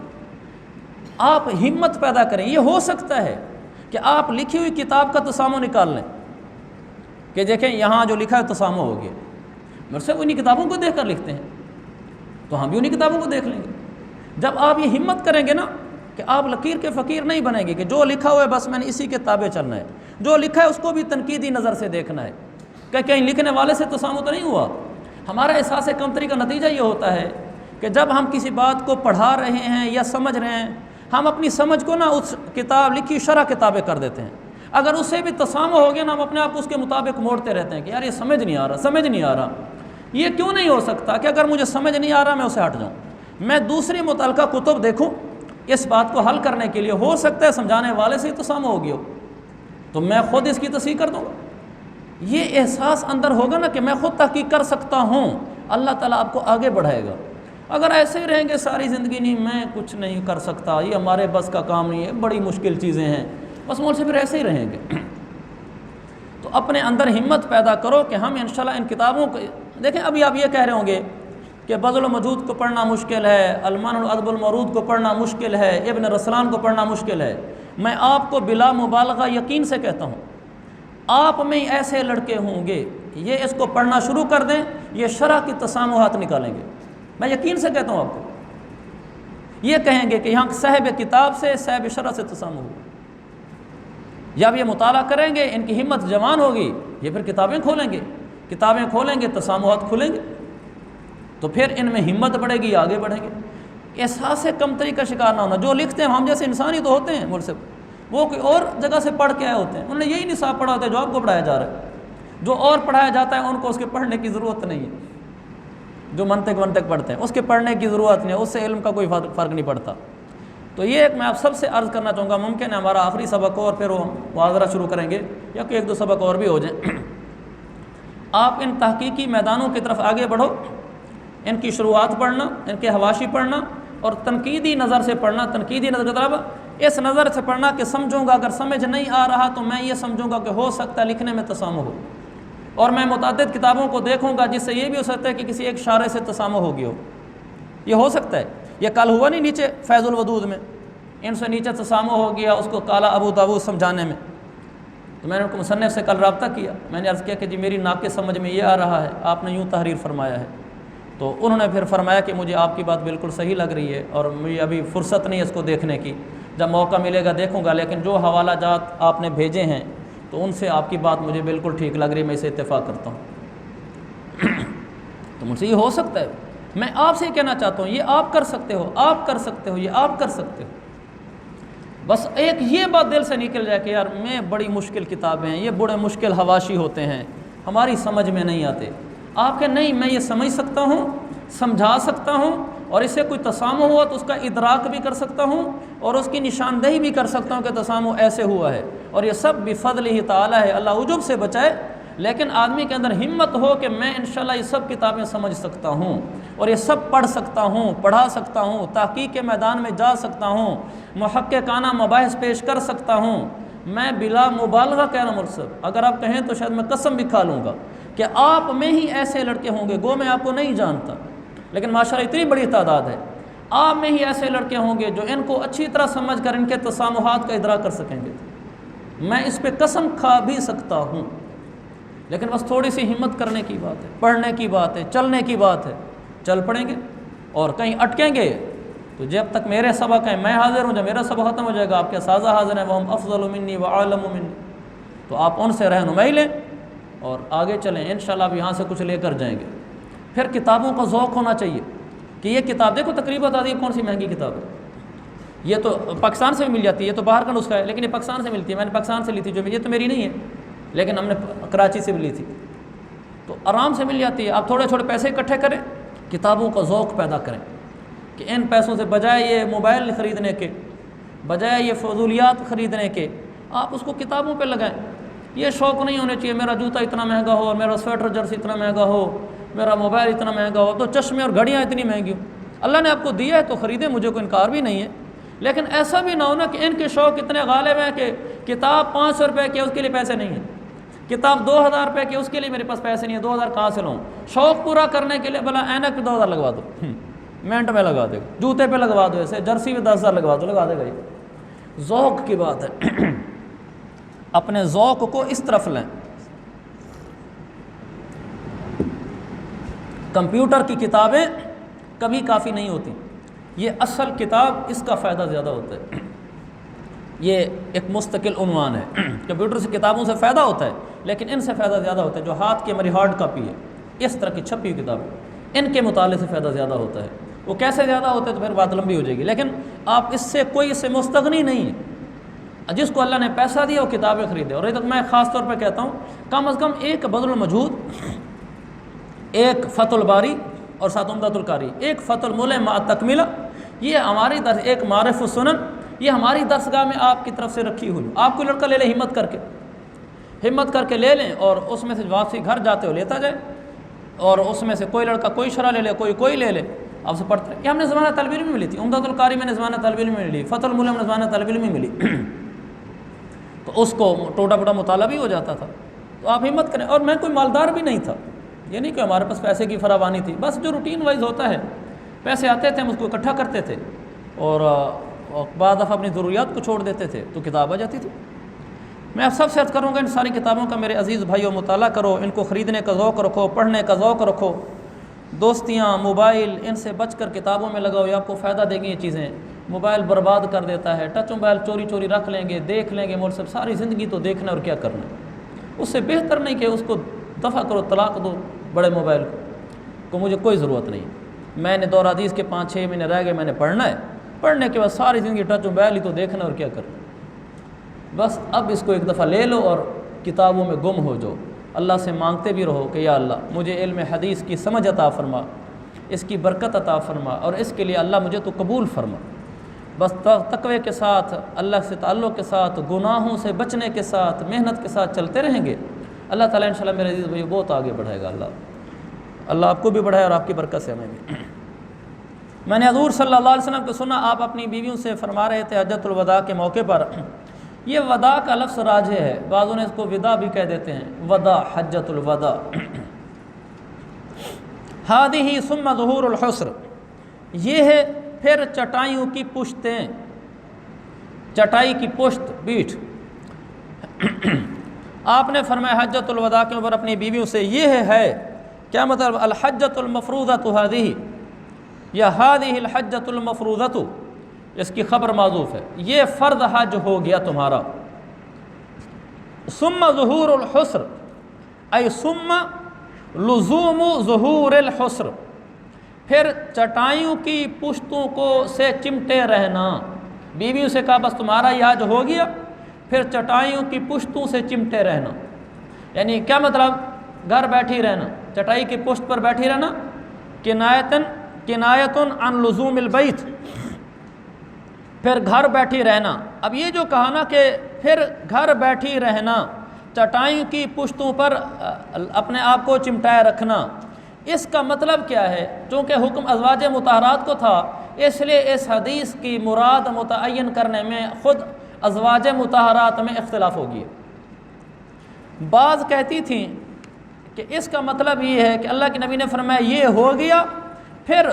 Speaker 2: آپ ہمت پیدا کریں، یہ ہو سکتا ہے کہ آپ لکھی ہوئی کتاب کا تسامو نکال لیں کہ دیکھیں یہاں جو لکھا ہے تسامو ہو گیا، میرے سے انہی کتابوں کو دیکھ کر لکھتے ہیں تو ہم بھی انہی کتابوں کو دیکھ لیں گے۔ جب آپ یہ ہمت کریں گے نا کہ آپ لکیر کے فقیر نہیں بنیں گے کہ جو لکھا ہوا ہے بس میں نے اسی کے تابع چلنا ہے، جو لکھا ہے اس کو بھی تنقیدی نظر سے دیکھنا ہے کہ کہیں لکھنے والے سے تسامو تو نہیں ہوا۔ ہمارا احساس کمتری کا نتیجہ یہ ہوتا ہے کہ جب ہم کسی بات کو پڑھا رہے ہیں یا سمجھ رہے ہیں، ہم اپنی سمجھ کو نا اس کتاب لکھی شرح کتابیں کر دیتے ہیں، اگر اس سے بھی تسامو ہو گیا نا ہم اپنے آپ کو اس کے مطابق موڑتے رہتے ہیں کہ یار یہ سمجھ نہیں آ رہا، سمجھ نہیں آ رہا۔ یہ کیوں نہیں ہو سکتا کہ اگر مجھے سمجھ نہیں آ رہا میں اسے ہٹ جاؤں، میں دوسری متعلقہ کتب دیکھوں اس بات کو حل کرنے کے لیے، ہو سکتا ہے سمجھانے والے سے ہی تسامو ہو گیا ہو تو میں خود اس کی تصحیح کر دوں گا۔ یہ احساس اندر ہوگا نا کہ میں خود تحقیق کر سکتا ہوں، اللہ تعالیٰ آپ کو آگے بڑھائے گا۔ اگر ایسے ہی رہیں گے ساری زندگی نہیں میں کچھ نہیں کر سکتا، یہ ہمارے بس کا کام نہیں ہے، بڑی مشکل چیزیں ہیں، بس مول سے پھر ایسے ہی رہیں گے۔ تو اپنے اندر ہمت پیدا کرو کہ ہم انشاءاللہ ان کتابوں کو دیکھیں۔ ابھی آپ یہ کہہ رہے ہوں گے کہ بذل المجود کو پڑھنا مشکل ہے، المنہر العذب المورود کو پڑھنا مشکل ہے، ابن رسلان کو پڑھنا مشکل ہے۔ میں آپ کو بلا مبالغہ یقین سے کہتا ہوں آپ میں ایسے لڑکے ہوں گے یہ اس کو پڑھنا شروع کر دیں، یہ شرح کی تسامحات نکالیں گے، میں یقین سے کہتا ہوں آپ کو، یہ کہیں گے کہ یہاں صاحب کتاب سے صاحب شرح سے تسامح ہو، جب یہ مطالعہ کریں گے ان کی ہمت جوان ہوگی یہ پھر کتابیں کھولیں گے تسامحات کھلیں گے، تو پھر ان میں ہمت بڑھے گی، آگے بڑھیں گے۔ احساس کمتری کا شکار نہ ہونا۔ جو لکھتے ہیں ہم جیسے انسان ہی تو ہوتے ہیں، مول صاحب وہ کوئی اور جگہ سے پڑھ کے آئے ہوتے ہیں، انہوں نے یہی نصاب پڑھا ہوتا ہے جو آپ کو پڑھایا جا رہا ہے۔ جو اور پڑھایا جاتا ہے ان کو اس کے پڑھنے کی ضرورت نہیں ہے، جو منطق پڑھتے ہیں اس کے پڑھنے کی ضرورت نہیں ہے، اس سے علم کا کوئی فرق نہیں پڑتا۔ تو یہ ایک میں آپ سب سے عرض کرنا چاہوں گا، ممکن ہے ہمارا آخری سبق ہو اور پھر وہ محاضرہ شروع کریں گے یا کہ ایک دو سبق اور بھی ہو جائیں۔ آپ ان تحقیقی میدانوں کی طرف آگے بڑھو، ان کی شروعات پڑھنا، ان کے حواشی پڑھنا اور تنقیدی نظر سے پڑھنا۔ تنقیدی نظر کا مطلب اس نظر سے پڑھنا کہ سمجھوں گا، اگر سمجھ نہیں آ رہا تو میں یہ سمجھوں گا کہ ہو سکتا ہے لکھنے میں تسامح ہو، اور میں متعدد کتابوں کو دیکھوں گا جس سے یہ بھی ہو سکتا ہے کہ کسی ایک شارح سے تسامح ہو گیا ہو، یہ ہو سکتا ہے۔ یہ کل ہوا نہیں نیچے فیض الودود میں، ان سے نیچے تسامح ہو گیا اس کو کالا ابو داود سمجھانے میں، تو میں نے ان کو مصنف سے کل رابطہ کیا، میں نے عرض کیا کہ جی میری ناقص سمجھ میں یہ آ رہا ہے، آپ نے یوں تحریر فرمایا ہے، تو انہوں نے پھر فرمایا کہ مجھے آپ کی بات بالکل صحیح لگ رہی ہے اور مجھے ابھی فرصت نہیں ہے اس کو دیکھنے کی، جب موقع ملے گا دیکھوں گا، لیکن جو حوالہ جات آپ نے بھیجے ہیں تو ان سے آپ کی بات مجھے بالکل ٹھیک لگ رہی ہے، میں اسے اتفاق کرتا ہوں۔ تو مجھ سے یہ ہو سکتا ہے، میں آپ سے یہ کہنا چاہتا ہوں یہ آپ کر سکتے ہو، آپ کر سکتے ہو، یہ آپ کر سکتے ہو۔ بس ایک یہ بات دل سے نکل جائے کہ یار میں بڑی مشکل کتابیں ہیں، یہ بڑے مشکل حواشی ہوتے ہیں، ہماری سمجھ میں نہیں آتے۔ آپ کہ نہیں، میں یہ سمجھ سکتا ہوں، سمجھا سکتا ہوں، اور اس سے کوئی تسامح ہوا تو اس کا ادراک بھی کر سکتا ہوں اور اس کی نشاندہی بھی کر سکتا ہوں کہ تسامح ایسے ہوا ہے، اور یہ سب بفضلہ تعالی ہے، اللہ عجب سے بچائے۔ لیکن آدمی کے اندر ہمت ہو کہ میں انشاءاللہ یہ سب کتابیں سمجھ سکتا ہوں اور یہ سب پڑھ سکتا ہوں، پڑھا سکتا ہوں، تحقیق کے میدان میں جا سکتا ہوں، محققانہ مباحث پیش کر سکتا ہوں۔ میں بلا مبالغہ کہہ رہا ہوں صاحب، اگر آپ کہیں تو شاید میں قسم بھی کھا لوں گا کہ آپ میں ہی ایسے لڑکے ہوں گے، گو میں آپ کو نہیں جانتا لیکن ماشاءاللہ اتنی بڑی تعداد ہے، آپ میں ہی ایسے لڑکے ہوں گے جو ان کو اچھی طرح سمجھ کر ان کے تسامحات کا ادراک کر سکیں گے۔ میں اس پہ قسم کھا بھی سکتا ہوں، لیکن بس تھوڑی سی ہمت کرنے کی بات ہے، پڑھنے کی بات ہے، چلنے کی بات ہے۔ چل پڑیں گے اور کہیں اٹکیں گے تو جب تک میرے سبق ہیں میں حاضر ہوں، جب میرا سبق ختم ہو جائے گا آپ کے اساتذہ حاضر ہیں، وہم افضل منی وعالم منی، تو آپ ان سے رہنمائی لیں اور آگے چلیں، انشاءاللہ اب یہاں سے کچھ لے کر جائیں گے۔ پھر کتابوں کا ذوق ہونا چاہیے کہ یہ کتاب دیکھو، تقریباً تعدیب کون سی مہنگی کتاب ہے، یہ تو پاکستان سے بھی مل جاتی ہے، یہ تو باہر کا نسخہ ہے لیکن یہ پاکستان سے ملتی ہے، میں نے پاکستان سے لی تھی، جو یہ تو میری نہیں ہے لیکن ہم نے کراچی سے بھی لی تھی، تو آرام سے مل جاتی ہے۔ آپ تھوڑے تھوڑے پیسے اکٹھے کریں، کتابوں کا ذوق پیدا کریں کہ ان پیسوں سے بجائے یہ موبائل خریدنے کے، بجائے یہ فضولیات خریدنے کے، آپ اس کو کتابوں پہ لگائیں۔ یہ شوق نہیں ہونے چاہیے میرا جوتا اتنا مہنگا ہو، میرا سویٹر جرسی اتنا مہنگا ہو، میرا موبائل اتنا مہنگا ہو، تو چشمے اور گھڑیاں اتنی مہنگی ہوں۔ اللہ نے آپ کو دیا ہے تو خریدیں، مجھے کوئی انکار بھی نہیں ہے، لیکن ایسا بھی نہ ہونا کہ ان کے شوق اتنے غالب ہیں کہ کتاب 500 روپے کی اس کے لیے پیسے نہیں ہیں، کتاب 2000 روپے کی اس کے لیے میرے پاس پیسے نہیں ہیں، 2000 کہاں سے لوں؟ شوق پورا کرنے کے لیے بلا اینک پہ 2000 لگوا دو، منٹ میں لگا دے گا، جوتے پہ لگوا دو، ایسے جرسی پہ 10,000 لگوا دو، لگا دے گا۔ یہ ذوق کی بات ہے، اپنے ذوق کو اس طرف لیں۔ کمپیوٹر کی کتابیں کبھی کافی نہیں ہوتی، یہ اصل کتاب، اس کا فائدہ زیادہ ہوتا ہے، یہ ایک مستقل عنوان ہے۔ کمپیوٹر سے کتابوں سے فائدہ ہوتا ہے لیکن ان سے فائدہ زیادہ ہوتا ہے، جو ہاتھ کی ہماری ہارڈ کاپی ہے، اس طرح کی چھپی ہوئی کتاب، ان کے مطالعے سے فائدہ زیادہ ہوتا ہے۔ وہ کیسے زیادہ ہوتا ہے تو پھر بات لمبی ہو جائے گی، لیکن آپ اس سے کوئی اس سے مستغنی نہیں ہے۔ جس کو اللہ نے پیسہ دیا وہ کتابیں خریدے، اور میں خاص طور پہ کہتا ہوں کم از کم ایک بذل المجہود، ایک فتح الباری اور ساتھ عمدۃ القاری، ایک فتح الملح مع تکملہ، یہ ہماری درس، ایک معارف السنن، یہ ہماری درسگاہ میں آپ کی طرف سے رکھی ہوئی۔ آپ کوئی لڑکا لے لے، ہمت کر کے لے لیں، اور اس میں سے واپسی گھر جاتے ہو لیتا جائے، اور اس میں سے کوئی لڑکا کوئی شرح لے لے، کوئی لے لے، آپ سے پڑھتے رہے۔ یہ ہم نے زمانہ طالب علم میں ملی تھی، عمدۃ القاری میں نے زمانہ طالب علم میں ملی، فتح الملح میں زمانہ طالب علم میں ملی، تو اس کو ٹوٹا پھوٹا مطالعہ بھی ہو جاتا تھا۔ تو آپ ہمت کریں، اور میں کوئی مالدار بھی نہیں تھا، یہ نہیں کہ ہمارے پاس پیسے کی فراوانی تھی، بس جو روٹین وائز ہوتا ہے، پیسے آتے تھے ہم اس کو اکٹھا کرتے تھے، اور بعض دفعہ اپنی ضروریات کو چھوڑ دیتے تھے تو کتاب آ جاتی تھی۔ میں آپ سب سے عرض کروں گا ان ساری کتابوں کا میرے عزیز بھائیوں مطالعہ کرو، ان کو خریدنے کا ذوق رکھو، پڑھنے کا ذوق رکھو، دوستیاں، موبائل، ان سے بچ کر کتابوں میں لگاؤ، یہ آپ کو فائدہ دیں گی یہ چیزیں۔ موبائل برباد کر دیتا ہے، ٹچ موبائل چوری رکھ لیں گے، دیکھ لیں گے، مول صاحب ساری زندگی تو دیکھنا اور کیا کرنا ہے۔ اس سے بہتر نہیں کہ اس کو دفع کرو، طلاق دو بڑے موبائل کو مجھے کوئی ضرورت نہیں، میں نے دور حدیث کے 5-6 مہینے رہ گئے، میں نے پڑھنا ہے، پڑھنے کے بعد ساری زندگی ٹچ موبائل ہی تو دیکھنا اور کیا کرنا، بس اب اس کو ایک دفعہ لے لو اور کتابوں میں گم ہو جاؤ، اللہ سے مانگتے بھی رہو کہ یا اللہ مجھے علم حدیث کی سمجھ عطا فرما، اس کی برکت عطا فرما، اور اس کے لیے اللہ مجھے تو قبول فرما۔ بس تقوی کے ساتھ، اللہ سے تعلق کے ساتھ، گناہوں سے بچنے کے ساتھ، محنت کے ساتھ چلتے رہیں گے، اللہ تعالیٰ انشاءاللہ میرے عزیز بھائی بہت آگے بڑھائے گا۔ اللہ آپ کو بھی بڑھائے اور آپ کی برکت سے ہمیں بھی۔ میں نے حضور صلی اللہ علیہ وسلم کو سنا، آپ اپنی بیویوں سے فرما رہے تھے حجۃ الوداع کے موقع پر، یہ وداع کا لفظ راجح ہے، بعضوں نے اس کو وداع بھی کہہ دیتے ہیں، وداع، حجۃ الوداع۔ ہادی ثم ظہور الحسر، یہ ہے پھر چٹائیوں کی پشتیں، چٹائی کی پشت بیٹھ۔ آپ نے فرمایا حجۃ الوداع کے اوپر اپنی بیویوں سے، یہ ہے کیا مطلب؟ الحجۃ المفروضۃ ہذہ، یا ہذہ الحجۃ المفروضۃ، اس کی خبر معذوف ہے، یہ فرض حج ہو گیا تمہارا۔ ثم ظہور الحسر ای ثم لزوم ظہور الحسر، پھر چٹائیوں کی پشتوں کو سے چمٹے رہنا۔ بیویوں سے کہا بس تمہارا یہ حج ہو گیا، پھر چٹائیوں کی پشتوں سے چمٹے رہنا، یعنی کیا مطلب؟ گھر بیٹھی رہنا، چٹائی کی پشت پر بیٹھی رہنا، کنایتن عن لزوم البیت، پھر گھر بیٹھی رہنا۔ اب یہ جو کہا نا کہ پھر گھر بیٹھی رہنا، چٹائیوں کی پشتوں پر اپنے آپ کو چمٹائے رکھنا، اس کا مطلب کیا ہے؟ چونکہ حکم ازواج مطہرات کو تھا، اس لیے اس حدیث کی مراد متعین کرنے میں خود ازواج مطہرات میں اختلاف ہو گیا۔ بعض کہتی تھیں کہ اس کا مطلب یہ ہے کہ اللہ کے نبی نے فرمایا یہ ہو گیا، پھر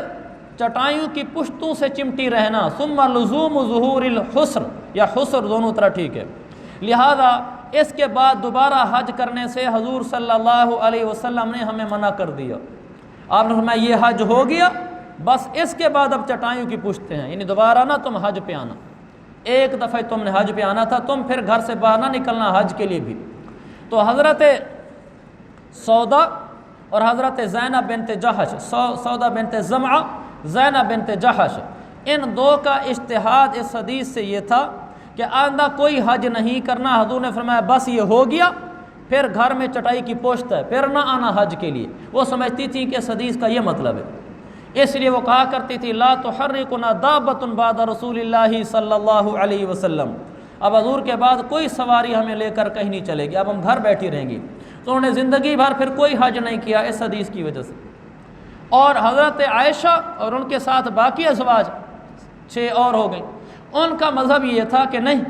Speaker 2: چٹائیوں کی پشتوں سے چمٹی رہنا، ثم لزوم ظہور الحسر، یا حسر دونوں طرح ٹھیک ہے، لہذا اس کے بعد دوبارہ حج کرنے سے حضور صلی اللہ علیہ وسلم نے ہمیں منع کر دیا۔ آپ نے فرمایا یہ حج ہو گیا، بس اس کے بعد اب چٹائیوں کی پشتیں ہیں، یعنی دوبارہ نہ تم حج پہ آنا، ایک دفعہ تم نے حج پہ آنا تھا، تم پھر گھر سے باہر نہ نکلنا حج کے لیے بھی۔ تو حضرت سودا اور حضرت زینب بنت جحش، سودا بنت زمعہ، زینب بنت جحش، ان دو کا اجتہاد اس حدیث سے یہ تھا کہ آئندہ کوئی حج نہیں کرنا۔ حضور نے فرمایا بس یہ ہو گیا، پھر گھر میں چٹائی کی پوشت ہے، پھر نہ آنا حج کے لیے۔ وہ سمجھتی تھی کہ اس حدیث کا یہ مطلب ہے، اس لیے وہ کہا کرتی تھی لا تحرکنا دابۃ بعد رسول اللہ صلی اللہ علیہ وسلم، اب حضور کے بعد کوئی سواری ہمیں لے کر کہیں نہیں چلے گی، اب ہم گھر بیٹھی رہیں گی۔ تو انہوں نے زندگی بھر پھر کوئی حج نہیں کیا اس حدیث کی وجہ سے۔ اور حضرت عائشہ اور ان کے ساتھ باقی ازواج 6 اور ہو گئیں، ان کا مذہب یہ تھا کہ نہیں،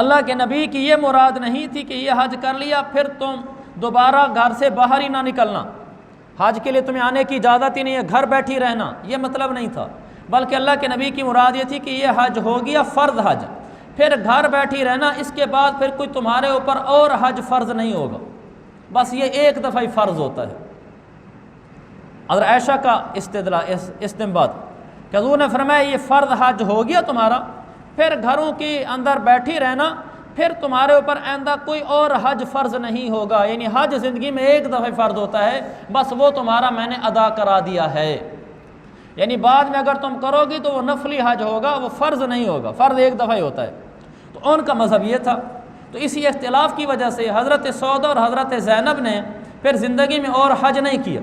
Speaker 2: اللہ کے نبی کی یہ مراد نہیں تھی کہ یہ حج کر لیا پھر تم دوبارہ گھر سے باہر ہی نہ نکلنا، حج کے لیے تمہیں آنے کی اجازت ہی نہیں ہے، گھر بیٹھی رہنا، یہ مطلب نہیں تھا، بلکہ اللہ کے نبی کی مراد یہ تھی کہ یہ حج ہو گیا فرض حج، پھر گھر بیٹھی رہنا، اس کے بعد پھر کوئی تمہارے اوپر اور حج فرض نہیں ہوگا، بس یہ ایک دفعہ ہی فرض ہوتا ہے۔ حضرت عائشہ کا استنباط کہ حضور نے فرمایا یہ فرض حج ہو گیا تمہارا، پھر گھروں کے اندر بیٹھی رہنا، پھر تمہارے اوپر آئندہ کوئی اور حج فرض نہیں ہوگا، یعنی حج زندگی میں ایک دفعہ فرض ہوتا ہے، بس وہ تمہارا میں نے ادا کرا دیا ہے، یعنی بعد میں اگر تم کرو گی تو وہ نفلی حج ہوگا، وہ فرض نہیں ہوگا، فرض ایک دفعہ ہی ہوتا ہے۔ تو ان کا مذہب یہ تھا، تو اسی اختلاف کی وجہ سے حضرت سودا اور حضرت زینب نے پھر زندگی میں اور حج نہیں کیا،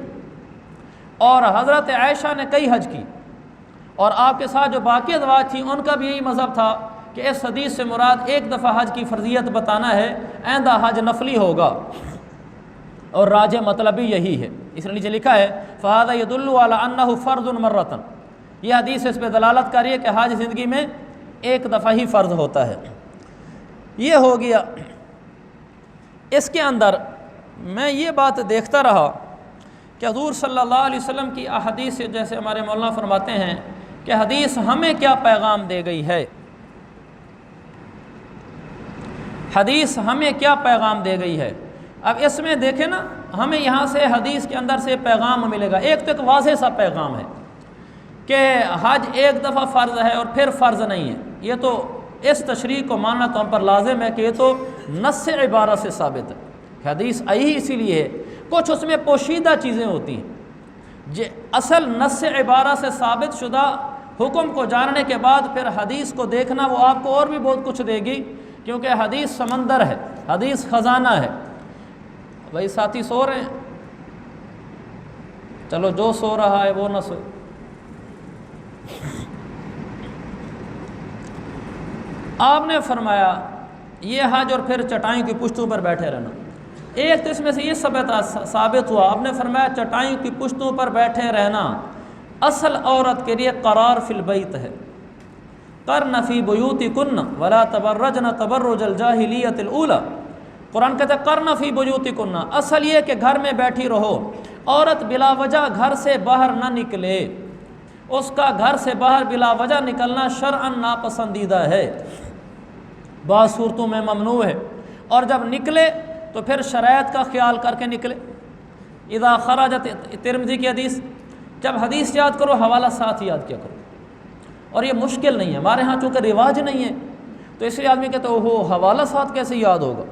Speaker 2: اور حضرت عائشہ نے کئی حج کی، اور آپ کے ساتھ جو باقی ازواج تھیں ان کا بھی یہی مذہب تھا کہ اس حدیث سے مراد ایک دفعہ حج کی فرضیت بتانا ہے، آئندہ حج نفلی ہوگا، اور راجح مطلب بھی یہی ہے۔ اس لیے نیچے لکھا ہے فَهَذَا يَدُلُّ عَلَىٰ أَنَّهُ فَرْضٌ مَرَّةً، یہ حدیث اس پہ دلالت کر رہی ہے کہ حج زندگی میں ایک دفعہ ہی فرض ہوتا ہے۔ یہ ہو گیا۔ اس کے اندر میں یہ بات دیکھتا رہا کہ حضور صلی اللہ علیہ وسلم کی احادیث سے، جیسے ہمارے مولانا فرماتے ہیں کہ حدیث ہمیں کیا پیغام دے گئی ہے، حدیث ہمیں کیا پیغام دے گئی ہے۔ اب اس میں دیکھیں نا، ہمیں یہاں سے حدیث کے اندر سے پیغام ملے گا، ایک تو ایک واضح سا پیغام ہے کہ حج ایک دفعہ فرض ہے اور پھر فرض نہیں ہے، یہ تو اس تشریح کو ماننا تو ہم پر لازم ہے کہ یہ تو نص عبارہ سے ثابت ہے، حدیث آئی اسی لیے ہے، کچھ اس میں پوشیدہ چیزیں ہوتی ہیں، اصل نص عبارہ سے ثابت شدہ حکم کو جاننے کے بعد پھر حدیث کو دیکھنا وہ آپ کو اور بھی بہت کچھ دے گی، کیونکہ حدیث سمندر ہے، حدیث خزانہ ہے۔ بھائی ساتھی سو رہے ہیں، چلو جو سو رہا ہے وہ نہ سوئے۔ آپ نے فرمایا یہ حج اور پھر چٹائیوں کی پشتوں پر بیٹھے رہنا، ایک تو اس میں سے یہ ثابت ہوا، آپ نے فرمایا چٹائیوں کی پشتوں پر بیٹھے رہنا اصل عورت کے لیے قرار فی البیت ہے، قرن فی بیوتکن ولا تبرجن تبرج الجاہلیت الاولی، قرآن کہتا ہے قرن فی بیوتکن، اصل یہ کہ گھر میں بیٹھی رہو، عورت بلا وجہ گھر سے باہر نہ نکلے، اس کا گھر سے باہر بلا وجہ نکلنا شرعاً ناپسندیدہ ہے، بعض صورتوں میں ممنوع ہے، اور جب نکلے تو پھر شرائط کا خیال کر کے نکلے۔ اذا خرجت، ترمذی کی حدیث، جب حدیث یاد کرو حوالہ ساتھ یاد کیا کرو، اور یہ مشکل نہیں ہے، ہمارے ہاں چونکہ رواج نہیں ہے تو اس لیے آدمی کہتا ہے اوہو حوالہ ساتھ کیسے یاد ہوگا،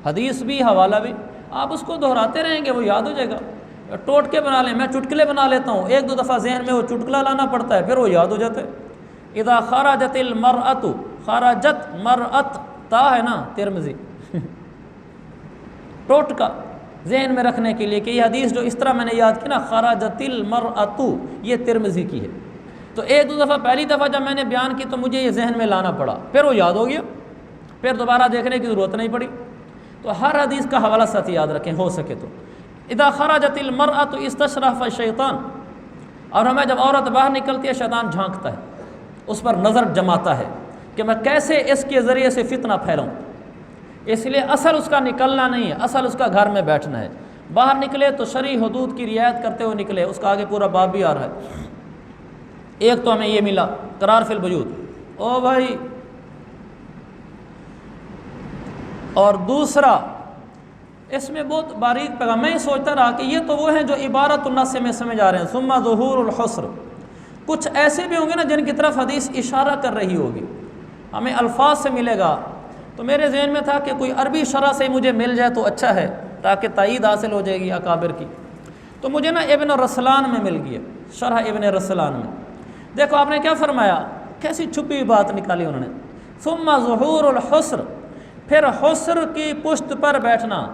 Speaker 2: حدیث بھی حوالہ بھی، آپ اس کو دہراتے رہیں گے وہ یاد ہو جائے گا، ٹوٹکے بنا لیں، میں چٹکلے بنا لیتا ہوں، ایک دو دفعہ ذہن میں وہ چٹکلا لانا پڑتا ہے پھر وہ یاد ہو جاتا ہے۔ اذا خرجت المرأۃ، خرجت مرأت، تا ہے نا ترمذی، ٹوٹکا ذہن میں رکھنے کے لیے کہ یہ حدیث جو اس طرح میں نے یاد کی نا خرجت المرأۃ، یہ ترمذی کی ہے، تو ایک دو دفعہ پہلی دفعہ جب میں نے بیان کی تو مجھے یہ ذہن میں لانا پڑا، پھر وہ یاد ہو گیا، پھر دوبارہ دیکھنے کی ضرورت نہیں پڑی، تو ہر حدیث کا حوالہ ساتھ یاد رکھیں ہو سکے تو۔ اذا خرجت المرأۃ استشرف الشیطان، اور ہمیں جب عورت باہر نکلتی ہے شیطان جھانکتا ہے، اس پر نظر جماتا ہے کہ میں کیسے اس کے ذریعے سے فتنہ پھیلاؤں، اس لیے اصل اس کا نکلنا نہیں ہے، اصل اس کا گھر میں بیٹھنا ہے، باہر نکلے تو شرعی حدود کی رعایت کرتے ہوئے نکلے، اس کا آگے پورا باب بھی آ رہا ہے۔ ایک تو ہمیں یہ ملا قرار فی البیوت، او بھائی، اور دوسرا اس میں بہت باریک پیغام، میں سوچتا رہا کہ یہ تو وہ ہیں جو عبارت النص میں سمجھ آ رہے ہیں، ثم ظہور الحسر، کچھ ایسے بھی ہوں گے نا جن کی طرف حدیث اشارہ کر رہی ہوگی، ہمیں الفاظ سے ملے گا، تو میرے ذہن میں تھا کہ کوئی عربی شرح سے مجھے مل جائے تو اچھا ہے تاکہ تائید حاصل ہو جائے گی اکابر کی، تو مجھے نا ابن رسلان میں مل گئی، شرح ابن رسلان میں، دیکھو آپ نے کیا فرمایا، کیسی چھپی ہوئی بات نکالی انہوں نے، ثم ظہور الحسر، پھر حسر کی پشت پر بیٹھنا،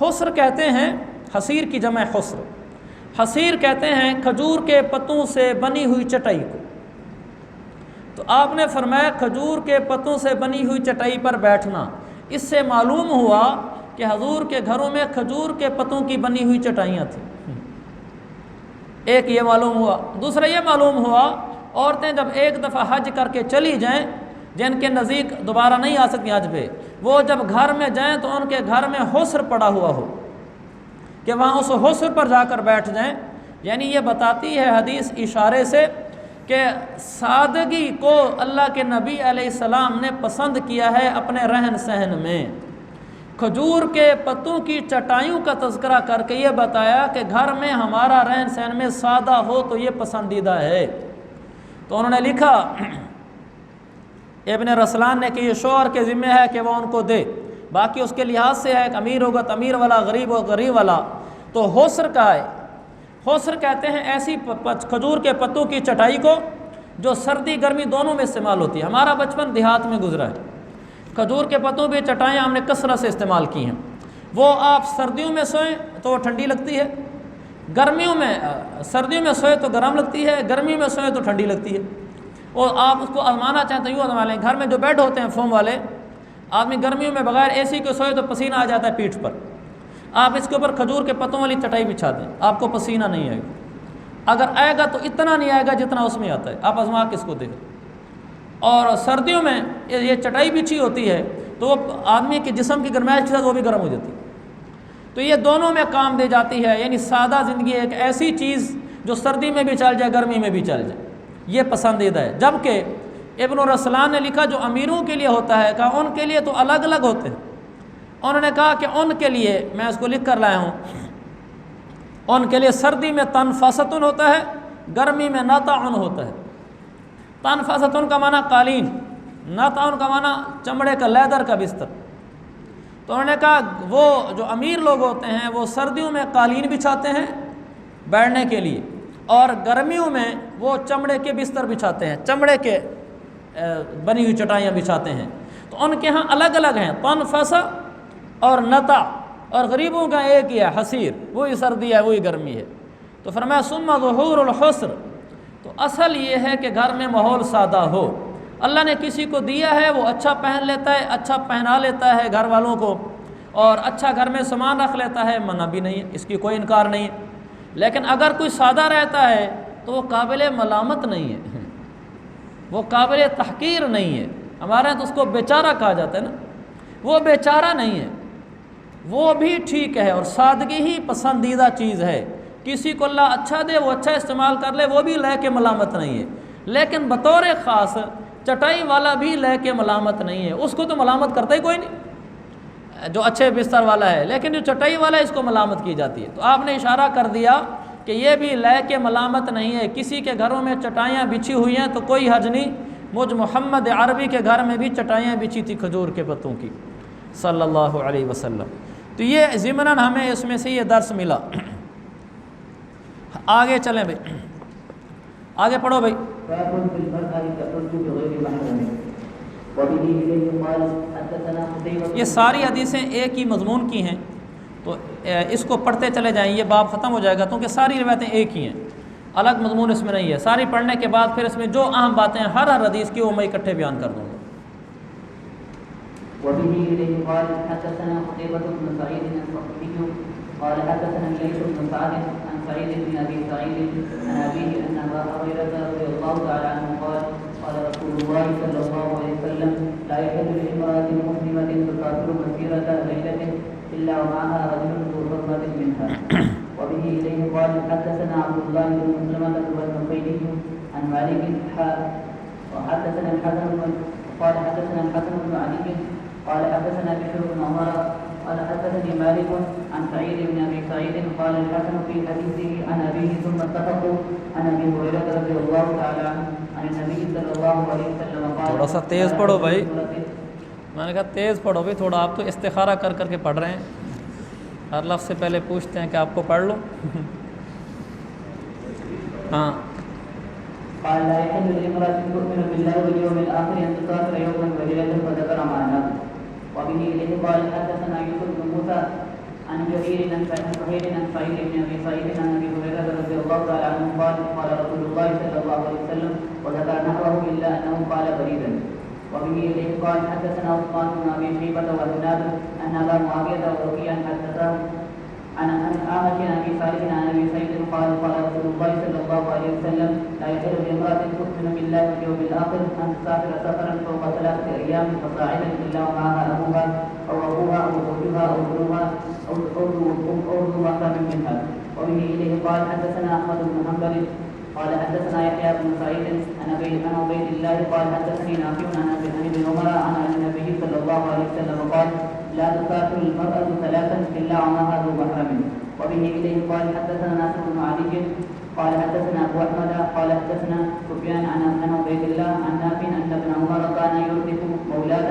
Speaker 2: حسر کہتے ہیں حسیر کی جمع حسر، حسیر کہتے ہیں کھجور کے پتوں سے بنی ہوئی چٹائی کو، تو آپ نے فرمایا کھجور کے پتوں سے بنی ہوئی چٹائی پر بیٹھنا، اس سے معلوم ہوا کہ حضور کے گھروں میں کھجور کے پتوں کی بنی ہوئی چٹائیاں تھیں، ایک یہ معلوم ہوا، دوسرا یہ معلوم ہوا عورتیں جب ایک دفعہ حج کر کے چلی جائیں، جن کے نزدیک دوبارہ نہیں آ سکتی حج پہ، وہ جب گھر میں جائیں تو ان کے گھر میں حسر پڑا ہوا ہو کہ وہاں اس حسر پر جا کر بیٹھ جائیں، یعنی یہ بتاتی ہے حدیث اشارے سے کہ سادگی کو اللہ کے نبی علیہ السلام نے پسند کیا ہے اپنے رہن سہن میں، کھجور کے پتوں کی چٹائیوں کا تذکرہ کر کے یہ بتایا کہ گھر میں ہمارا رہن سہن میں سادہ ہو تو یہ پسندیدہ ہے، تو انہوں نے لکھا ابن رسلان نے کہ یہ شوہر کے ذمہ ہے کہ وہ ان کو دے، باقی اس کے لحاظ سے ہے کہ امیر ہوگا تو امیر والا، غریب ہو غریب والا، تو حسر کا ہے، حسر کہتے ہیں ایسی کھجور کے پتوں کی چٹائی کو جو سردی گرمی دونوں میں استعمال ہوتی ہے، ہمارا بچپن دیہات میں گزرا ہے، کھجور کے پتوں پہ چٹائیاں ہم نے کثرت سے استعمال کی ہیں، وہ آپ سردیوں میں سوئیں تو وہ ٹھنڈی لگتی ہے، گرمیوں میں سردیوں میں سوئے تو گرم لگتی ہے، گرمیوں میں سوئے تو ٹھنڈی لگتی ہے، اور آپ اس کو آزمانا چاہیں تو یوں آزما لیں، گھر میں جو بیڈ ہوتے ہیں فوم والے، آدمی گرمیوں میں بغیر اے سی کے سوئے تو پسینہ آ جاتا ہے پیٹھ پر، آپ اس کے اوپر کھجور کے پتوں والی چٹائی بچھا دیں، آپ کو پسینہ نہیں آئے گا، اگر آئے گا تو اتنا نہیں آئے گا جتنا اس میں آتا ہے، آپ آزما کے اس کو دیکھیں، اور سردیوں میں یہ چٹائی بچھی ہوتی ہے تو وہ آدمی کے جسم کی گرمائش کے ساتھ وہ بھی گرم ہو جاتی ہے، تو یہ دونوں میں کام دے جاتی ہے، یعنی سادہ زندگی ایک ایسی چیز جو سردی میں بھی چل جائے گرمی میں بھی چل جائے، یہ پسندیدہ ہے، جبکہ ابن رسلان نے لکھا جو امیروں کے لیے ہوتا ہے، کہا ان کے لیے تو الگ الگ ہوتے ہیں، انہوں نے کہا کہ ان کے لیے، میں اس کو لکھ کر لایا ہوں، ان کے لیے سردی میں تنفاستن ہوتا ہے، گرمی میں ناتعن ہوتا ہے، تنفاستن کا معنی قالین، ناتعن کا معنی چمڑے کا لیدر کا بستر، تو انہوں نے کہا وہ جو امیر لوگ ہوتے ہیں وہ سردیوں میں قالین بچھاتے ہیں بیٹھنے کے لیے، اور گرمیوں میں وہ چمڑے کے بستر بچھاتے ہیں، چمڑے کے بنی ہوئی چٹائیاں بچھاتے ہیں۔ تو ان کے ہاں الگ الگ ہیں، طنفسہ اور نتا، اور غریبوں کا ایک ہی ہے حصیر، وہی سردی ہے وہی گرمی ہے۔ تو فرمایا ثم ظہور الحسر، تو اصل یہ ہے کہ گھر میں ماحول سادہ ہو۔ اللہ نے کسی کو دیا ہے وہ اچھا پہن لیتا ہے، اچھا پہنا لیتا ہے گھر والوں کو، اور اچھا گھر میں سامان رکھ لیتا ہے، منع بھی نہیں ہے، اس کی کوئی انکار نہیں ہے۔ لیکن اگر کوئی سادہ رہتا ہے تو وہ قابل ملامت نہیں ہے، وہ قابل تحقیر نہیں ہے۔ ہمارے یہاں تو اس کو بیچارہ کہا جاتا ہے نا، وہ بیچارہ نہیں ہے، وہ بھی ٹھیک ہے، اور سادگی ہی پسندیدہ چیز ہے۔ کسی کو اللہ اچھا دے وہ اچھا استعمال کر لے، وہ بھی لے کے ملامت نہیں ہے۔ لیکن بطور خاص چٹائی والا بھی لے کے ملامت نہیں ہے، اس کو تو ملامت کرتا ہی کوئی نہیں جو اچھے بستر والا ہے، لیکن جو چٹائی والا ہے اس کو ملامت کی جاتی ہے۔ تو آپ نے اشارہ کر دیا کہ یہ بھی لے کے ملامت نہیں ہے۔ کسی کے گھروں میں چٹائیاں بچھی ہوئی ہیں تو کوئی حرج نہیں، مجھ محمد عربی کے گھر میں بھی چٹائیاں بچھی تھی کھجور کے پتوں کی صلی اللہ علیہ وسلم۔ تو یہ ضمناً ہمیں اس میں سے یہ درس ملا۔ آگے چلیں بھائی، آگے پڑھو بھائی۔ یہ ساری حدیثیں ایک ہی مضمون کی ہیں، تو اس کو پڑھتے چلے جائیں، یہ باب ختم ہو جائے گا، کیونکہ ساری روایتیں ایک ہی ہیں، الگ مضمون اس میں نہیں ہے۔ ساری پڑھنے کے بعد پھر اس میں جو اہم باتیں ہیں ہر حدیث کی وہ میں اکٹھے بیان کر دوں گا۔
Speaker 1: وبه إليه قال حدثنا قتيبة بن سعيد الصحفي قال حدثنا الليث بن سعد عن سعيد بن أبي سعيد عن أبيه أن أبا هريرة رضي الله تعالى عنه قال قال رسول الله صلى الله عليه وسلم لا يحل لامرأة مسلمة تسافر مسيرة ليلة إلا ومعها رجل ذو حرمة منها. وبه إليه قال حدثنا عبد الله بن مسلمة والنفيلي عن مالك وحدثنا الحسن قال حدثنا الحسن بن علي قال حدثنا بشر بن عمر قال حدثني مالك عن سعيد بن ابي سعيد قال الحسن في حديثه عن ابيه ثم اتفقوا عن ابي هريره رضي الله تعالى عنه عن النبي صلى الله عليه وسلم قال
Speaker 2: تھوڑا سا تیز پڑھو بھائی، میں نے کہا تیز پڑھو بھائی تھوڑا، آپ تو استخارہ کر کر کے پڑھ رہے ہیں، ہر لفظ سے پہلے پوچھتے ہیں کہ آپ کو پڑھ لو۔ ہاں
Speaker 1: قال لا يحل لامرأة تؤمن بالله واليوم الآخر أن تسافر يوما وليلة فذكر معناه. وبه إليه قال حدثنا يوسف بن موسى عن جرير عن سهيل عن سعيد بن أبي سعيد عن أبي هريرة رضي الله تعالى عنه قال قال رسول الله صلى الله عليه وسلم وذكر نحوه إلا أنه قال بريدا. وبه إليه قال حدثنا عثمان بن أبي شيبة وهناد أن أبا معاوية ووكيعا حدثه عن أعمش عن أبي صالح عن أبي سعيد قال قال رسول الله صلى الله عليه وسلم لا يحل لامرأة تؤمن بالله واليوم الآخر أن تسافر سفرا فوق 3 أيام فصاعدا إلا ومعها أبوها أو أبوها أو زوجها أو ابنها أو ذو محرم منها. وبه إليه قال حدثنا أحمد بن حنبل قال حدثنا يحيى بن سعيد عن عبيد الله قال حدثني نافع عن ابن عمر عن النبي صلى الله عليه وسلم قال لا تسافر المرأة 3 إلا ومعها ذو محرم. وبه إليه قال حدثنا ناصر بن علي قال حدثنا أبو أحمد قال حدثنا سفيان عن عبيد الله عن نافع أن ابن عمر كان يردف مولاة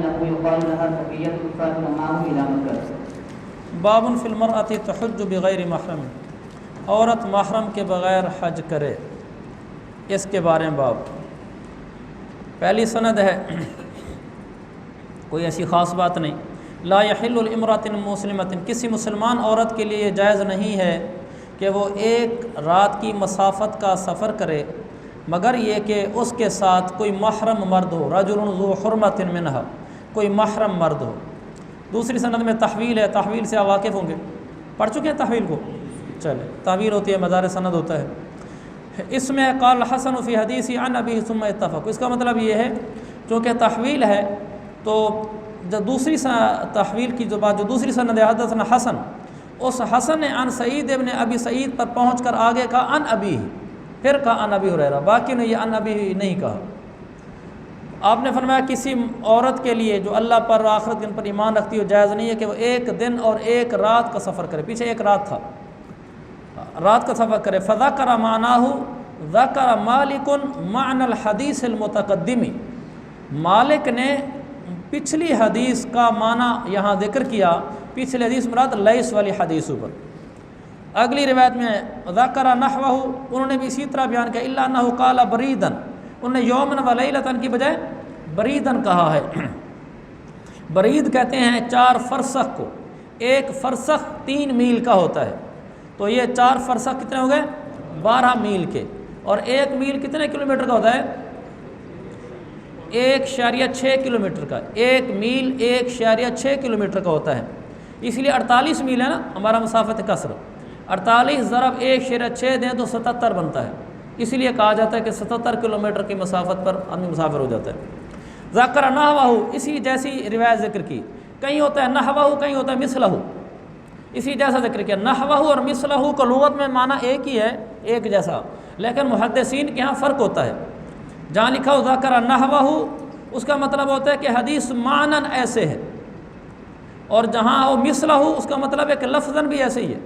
Speaker 1: له يقال لها صفية تسافر معه إلى مكة.
Speaker 2: باب فی المرأة تحج بغیر محرم، عورت محرم کے بغیر حج کرے، اس کے بارے میں باب۔ پہلی سند ہے، کوئی ایسی خاص بات نہیں۔ لا یحل لامرأة مسلمۃ، کسی مسلمان عورت کے لیے یہ جائز نہیں ہے کہ وہ ایک رات کی مسافت کا سفر کرے مگر یہ کہ اس کے ساتھ کوئی محرم مرد ہو، رجل ذو حرمۃ منہا، کوئی محرم مرد ہو۔ دوسری سند میں تحویل ہے، تحویل سے آپ واقف ہوں گے، پڑھ چکے ہیں تحویل کو؟ چلے، تحویل ہوتی ہے مدار سند ہوتا ہے۔ اس میں قال حسن فی حدیث عن ابی ثم اتفق، اس کا مطلب یہ ہے چونکہ تحویل ہے تو جو دوسری تحویل کی جو بات جو دوسری سند حدثنا حسن، اس حسن نے عن سعید ابن ابی سعید پر پہنچ کر آگے کہا عن ابی، پھر کہا عن ابی ہریرہ، باقی نے یہ عن ابی نہیں کہا۔ آپ نے فرمایا کسی عورت کے لیے جو اللہ پر آخرت دن پر ایمان رکھتی ہو جائز نہیں ہے کہ وہ ایک دن اور ایک رات کا سفر کرے، پیچھے ایک رات تھا، رات کا سفر کرے۔ فذکر معناہ، ذکر مالک معنی الحدیث المتقدم، مالک نے پچھلی حدیث کا معنی یہاں ذکر کیا، پچھلی حدیث مراد لیس والی حدیث پر۔ اگلی روایت میں ذکر نحوہ، انہوں نے بھی اسی طرح بیان کیا، الا انہ قال بریدن، انہوں نے یومن و لیلتن کی بجائے بریدن کہا ہے۔ برید کہتے ہیں 4 فرسخ کو، 1 فرسخ 3 میل کا ہوتا ہے، تو یہ 4 فرسخ کتنے ہو گئے؟ 12 میل کے، اور 1 میل کتنے کلومیٹر کا ہوتا ہے؟ 1.6 کلومیٹر کا، 1 میل 1.6 کلومیٹر کا ہوتا ہے، اس لیے 48 میل ہے نا ہمارا مسافت قصر، 48 ضرب 1.6 دیں تو 77 بنتا ہے، اس لیے کہا جاتا ہے کہ 77 کلومیٹر کی مسافت پر آدمی مسافر ہو جاتا ہے۔ ذکر نحوہ، اسی جیسی روایت ذکر کی، کہیں ہوتا ہے نحوہ، کہیں ہوتا ہے مثلہ، اسی جیسا ذکر کیا۔ نحوہ اور مثلہ کا لغت میں معنی ایک ہی ہے، ایک جیسا، لیکن محدثین کے ہاں فرق ہوتا ہے۔ جہاں لکھا ہو ذکر نحوہ، اس کا مطلب ہوتا ہے کہ حدیث معنن ایسے ہے، اور جہاں ہو مثلہ، اس کا مطلب ہے کہ لفظاً بھی ایسے ہی ہے۔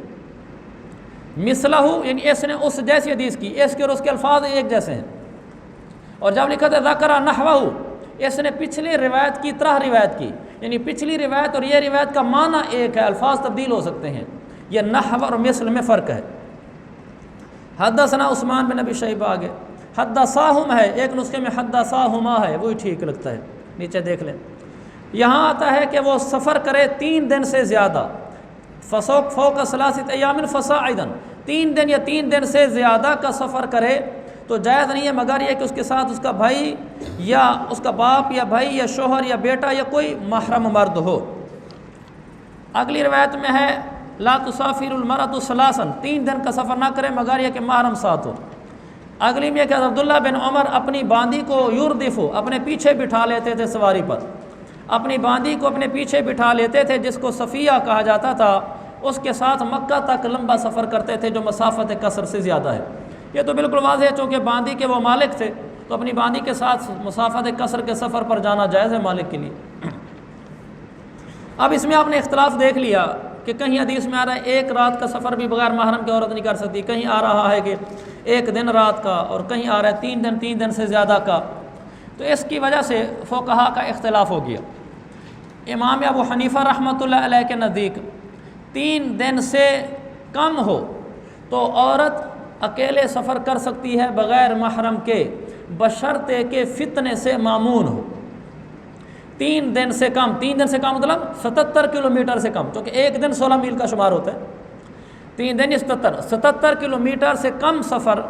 Speaker 2: مثلہ یعنی اس نے اس جیسی حدیث کی، اس کے اور اس کے الفاظ ایک جیسے ہیں، اور جب لکھا تھا ذکر نحوہ، اس نے پچھلی روایت کی طرح روایت کی، یعنی پچھلی روایت اور یہ روایت کا معنی ایک ہے، الفاظ تبدیل ہو سکتے ہیں، یہ نحو اور مثل میں فرق ہے۔ حدثنا عثمان بن ابی شیبہ، آگے حدثاہم ہے، ایک نسخے میں حدثاہما ہے، وہی ٹھیک لگتا ہے، نیچے دیکھ لیں۔ یہاں آتا ہے کہ وہ سفر کرے 3 دن سے زیادہ، فوق 3 ایام فصاعدا، 3 دن یا 3 دن سے زیادہ کا سفر کرے تو جائز نہیں ہے، مگر یہ کہ اس کے ساتھ اس کا بھائی یا اس کا باپ یا بھائی یا شوہر یا بیٹا یا کوئی محرم مرد ہو۔ اگلی روایت میں ہے لا تسافر المرأة ثلاثا، 3 دن کا سفر نہ کرے مگر یہ کہ محرم ساتھ ہو۔ اگلی میں کہ عبداللہ بن عمر اپنی باندی کو یردفو، اپنے پیچھے بٹھا لیتے تھے سواری پر، اپنی باندی کو اپنے پیچھے بٹھا لیتے تھے جس کو صفیہ کہا جاتا تھا، اس کے ساتھ مکہ تک لمبا سفر کرتے تھے جو مسافت قصر سے زیادہ ہے۔ یہ تو بالکل واضح ہے، چونکہ باندی کے وہ مالک تھے تو اپنی باندی کے ساتھ مسافت قصر کے سفر پر جانا جائز ہے مالک کے لیے۔ اب اس میں آپ نے اختلاف دیکھ لیا کہ کہیں حدیث میں آ رہا ہے 1 رات کا سفر بھی بغیر محرم کے عورت نہیں کر سکتی، کہیں آ رہا ہے کہ 1 دن رات کا، اور کہیں آ رہا ہے 3 دن سے زیادہ کا، تو اس کی وجہ سے فقہا کا اختلاف ہو گیا۔ امام ابو حنیفہ رحمۃ اللہ علیہ کے نزدیک 3 دن سے کم ہو تو عورت اکیلے سفر کر سکتی ہے بغیر محرم کے، بشرطے کہ فتنے سے معمون ہو۔ 3 دن سے کم، 3 دن سے کم مطلب 77 کلومیٹر سے کم، کیونکہ 1 دن 16 میل کا شمار ہوتا ہے، 3 دن 77 کلومیٹر سے کم سفر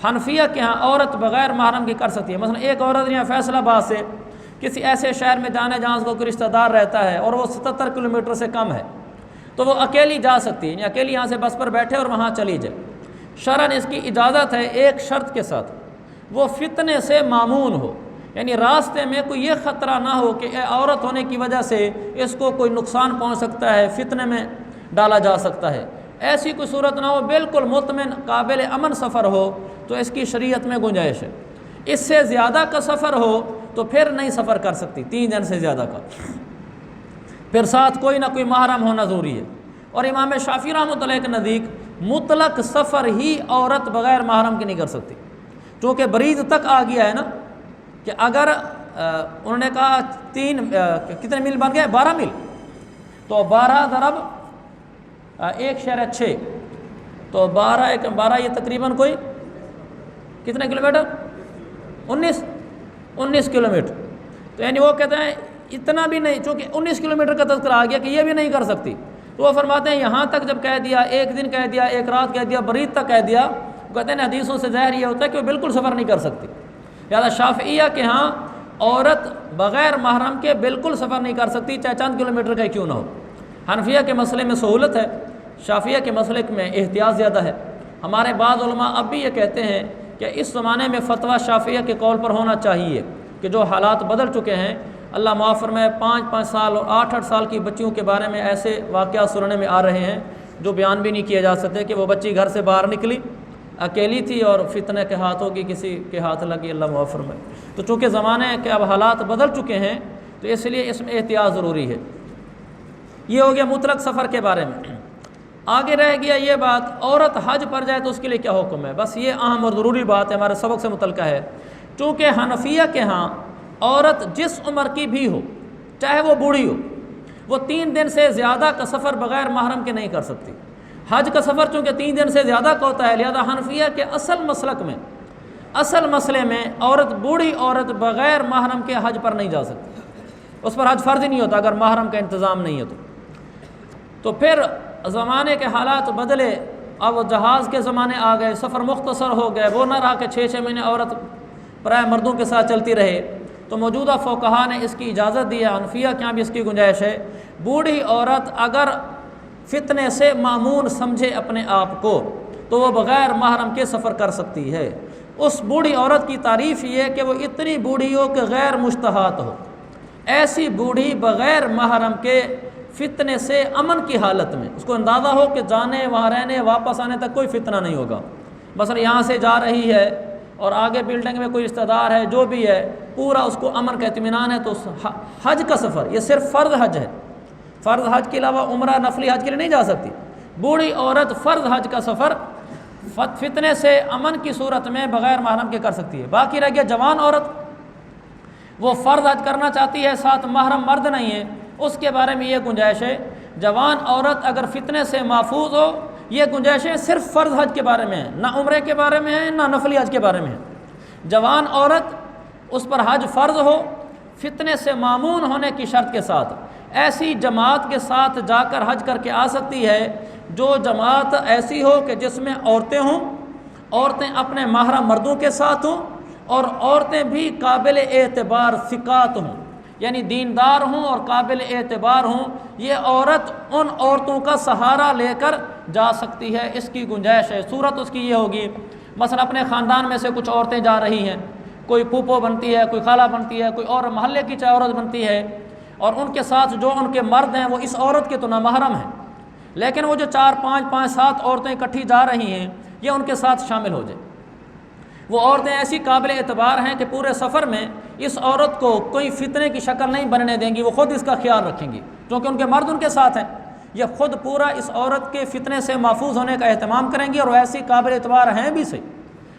Speaker 2: حنفیہ کے ہاں عورت بغیر محرم کے کر سکتی ہے۔ مثلا ایک عورت یہاں فیصل آباد سے کسی ایسے شہر میں جانے جہاں اس کو کوئی رشتہ دار رہتا ہے اور وہ 77 کلومیٹر سے کم ہے تو وہ اکیلی جا سکتی ہے، یعنی اکیلی یہاں سے بس پر بیٹھے اور وہاں چلی جائے۔ شرعاً اس کی اجازت ہے، ایک شرط کے ساتھ، وہ فتنے سے معمون ہو، یعنی راستے میں کوئی یہ خطرہ نہ ہو کہ عورت ہونے کی وجہ سے اس کو کوئی نقصان پہنچ سکتا ہے، فتنے میں ڈالا جا سکتا ہے، ایسی کوئی صورت نہ ہو، بالکل مطمئن قابل امن سفر ہو تو اس کی شریعت میں گنجائش ہے۔ اس سے زیادہ کا سفر ہو تو پھر نہیں سفر کر سکتی، 3 دن سے زیادہ کا، پھر ساتھ کوئی نہ کوئی محرم ہونا ضروری ہے۔ اور امام شافعی رحمۃ اللہ کے نزدیک مطلق سفر ہی عورت بغیر محرم کے نہیں کر سکتی، چونکہ برید تک آ گیا ہے نا، کہ اگر انہوں نے کہا 3 کتنے میل بن گئے 12 میل، تو 12 ضرب 1.6 تو 12 یہ تقریباً کوئی کتنے کلومیٹر، 19 کلومیٹر، تو یعنی وہ کہتے ہیں اتنا بھی نہیں، چونکہ 19 کلومیٹر کا تذکرہ آ گیا کہ یہ بھی نہیں کر سکتی، تو وہ فرماتے ہیں یہاں تک جب کہہ دیا، 1 دن کہہ دیا، 1 رات کہہ دیا، برید تک کہہ دیا، وہ کہتے ہیں حدیثوں سے ظاہر یہ ہوتا ہے کہ وہ بالکل سفر نہیں کر سکتی۔ لہٰذا شافعیہ کے ہاں عورت بغیر محرم کے بالکل سفر نہیں کر سکتی، چاہے چند کلومیٹر کا کیوں نہ ہو۔ حنفیہ کے مسئلے میں سہولت ہے، شافعیہ کے مسئلے میں احتیاط زیادہ ہے۔ ہمارے بعض علماء اب بھی یہ کہتے ہیں کہ اس زمانے میں فتویٰ شافعیہ کے قول پر ہونا چاہیے کہ جو حالات بدل چکے ہیں، اللہ معاف فرمائے 5 سال اور 8 سال کی بچیوں کے بارے میں ایسے واقعات سننے میں آ رہے ہیں جو بیان بھی نہیں کیے جا سکتے، کہ وہ بچی گھر سے باہر نکلی اکیلی تھی اور فتنہ کے ہاتھوں کی کسی کے ہاتھ لگی، اللہ معاف فرمائے۔ تو چونکہ زمانے کے اب حالات بدل چکے ہیں تو اس لیے اس میں احتیاط ضروری ہے۔ یہ ہو گیا مطلق سفر کے بارے میں۔ آگے رہ گیا یہ بات عورت حج پر جائے تو اس کے لیے کیا حکم ہے، بس یہ اہم اور ضروری بات ہے، ہمارے سبق سے متعلقہ ہے۔ چونکہ حنفیہ کے ہاں عورت جس عمر کی بھی ہو، چاہے وہ بوڑھی ہو، وہ 3 دن سے زیادہ کا سفر بغیر محرم کے نہیں کر سکتی۔ حج کا سفر چونکہ 3 دن سے زیادہ کا ہوتا ہے، لہذا حنفیہ کے اصل مسئلے میں بوڑھی عورت بغیر محرم کے حج پر نہیں جا سکتی، اس پر حج فرض ہی نہیں ہوتا اگر محرم کا انتظام نہیں ہے تو پھر زمانے کے حالات بدلے، اب جہاز کے زمانے آ گئے، سفر مختصر ہو گئے، وہ نہ رہا کہ 6 مہینے عورت پرائے مردوں کے ساتھ چلتی رہے، تو موجودہ فقہا نے اس کی اجازت دی ہے، حنفیہ کے یہاں بھی اس کی گنجائش ہے۔ بوڑھی عورت اگر فتنے سے معمون سمجھے اپنے آپ کو تو وہ بغیر محرم کے سفر کر سکتی ہے۔ اس بوڑھی عورت کی تعریف یہ ہے کہ وہ اتنی بوڑھی ہو کہ غیر مشتہات ہو، ایسی بوڑھی بغیر محرم کے فتنے سے امن کی حالت میں، اس کو اندازہ ہو کہ جانے وہاں رہنے واپس آنے تک کوئی فتنہ نہیں ہوگا، مثلا یہاں سے جا رہی ہے اور آگے بلڈنگ میں کوئی رشتہ دار ہے، جو بھی ہے، پورا اس کو امن کا اطمینان ہے، تو حج کا سفر یہ صرف فرض حج ہے، فرض حج کے علاوہ عمرہ نفلی حج کے لیے نہیں جا سکتی۔ بوڑھی عورت فرض حج کا سفر فتنے سے امن کی صورت میں بغیر محرم کے کر سکتی ہے۔ باقی رہ گیا جوان عورت، وہ فرض حج کرنا چاہتی ہے، ساتھ محرم مرد نہیں ہے، اس کے بارے میں یہ گنجائش ہے۔ جوان عورت اگر فتنے سے محفوظ ہو، یہ گنجائشیں صرف فرض حج کے بارے میں ہیں، نہ عمرے کے بارے میں ہیں، نہ نفلی حج کے بارے میں ہیں۔ جوان عورت اس پر حج فرض ہو، فتنے سے معمون ہونے کی شرط کے ساتھ ایسی جماعت کے ساتھ جا کر حج کر کے آ سکتی ہے، جو جماعت ایسی ہو کہ جس میں عورتیں ہوں، عورتیں اپنے محرم مردوں کے ساتھ ہوں، اور عورتیں بھی قابل اعتبار ثقات ہوں، یعنی دیندار ہوں اور قابل اعتبار ہوں۔ یہ عورت ان عورتوں کا سہارا لے کر جا سکتی ہے، اس کی گنجائش ہے۔ صورت اس کی یہ ہوگی، مثلا اپنے خاندان میں سے کچھ عورتیں جا رہی ہیں، کوئی پھوپھو بنتی ہے، کوئی خالہ بنتی ہے، کوئی اور محلے کی چاہے عورت بنتی ہے، اور ان کے ساتھ جو ان کے مرد ہیں وہ اس عورت کے تو نامحرم ہیں، لیکن وہ جو 4 5 7 عورتیں اکٹھی جا رہی ہیں، یہ ان کے ساتھ شامل ہو جائے۔ وہ عورتیں ایسی قابل اعتبار ہیں کہ پورے سفر میں اس عورت کو کوئی فتنے کی شکل نہیں بننے دیں گی، وہ خود اس کا خیال رکھیں گی، کیونکہ ان کے مرد ان کے ساتھ ہیں، یہ خود پورا اس عورت کے فتنے سے محفوظ ہونے کا اہتمام کریں گی، اور وہ ایسی قابل اعتبار ہیں بھی صحیح،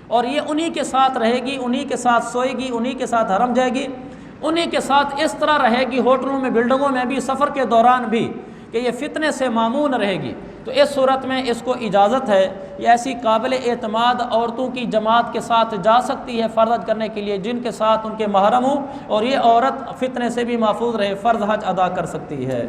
Speaker 2: اور یہ انہی کے ساتھ رہے گی، انہی کے ساتھ سوئے گی، انہی کے ساتھ حرم جائے گی، انہی کے ساتھ اس طرح رہے گی، ہوٹلوں میں، بلڈنگوں میں بھی، سفر کے دوران بھی، کہ یہ فتنے سے معمون رہے گی۔ تو اس صورت میں اس کو اجازت ہے، یہ ایسی قابل اعتماد عورتوں کی جماعت کے ساتھ جا سکتی ہے فرض حج کرنے کے لیے، جن کے ساتھ ان کے محرم ہوں، اور یہ عورت فتنے سے بھی محفوظ رہے، فرض حج ادا کر سکتی ہے۔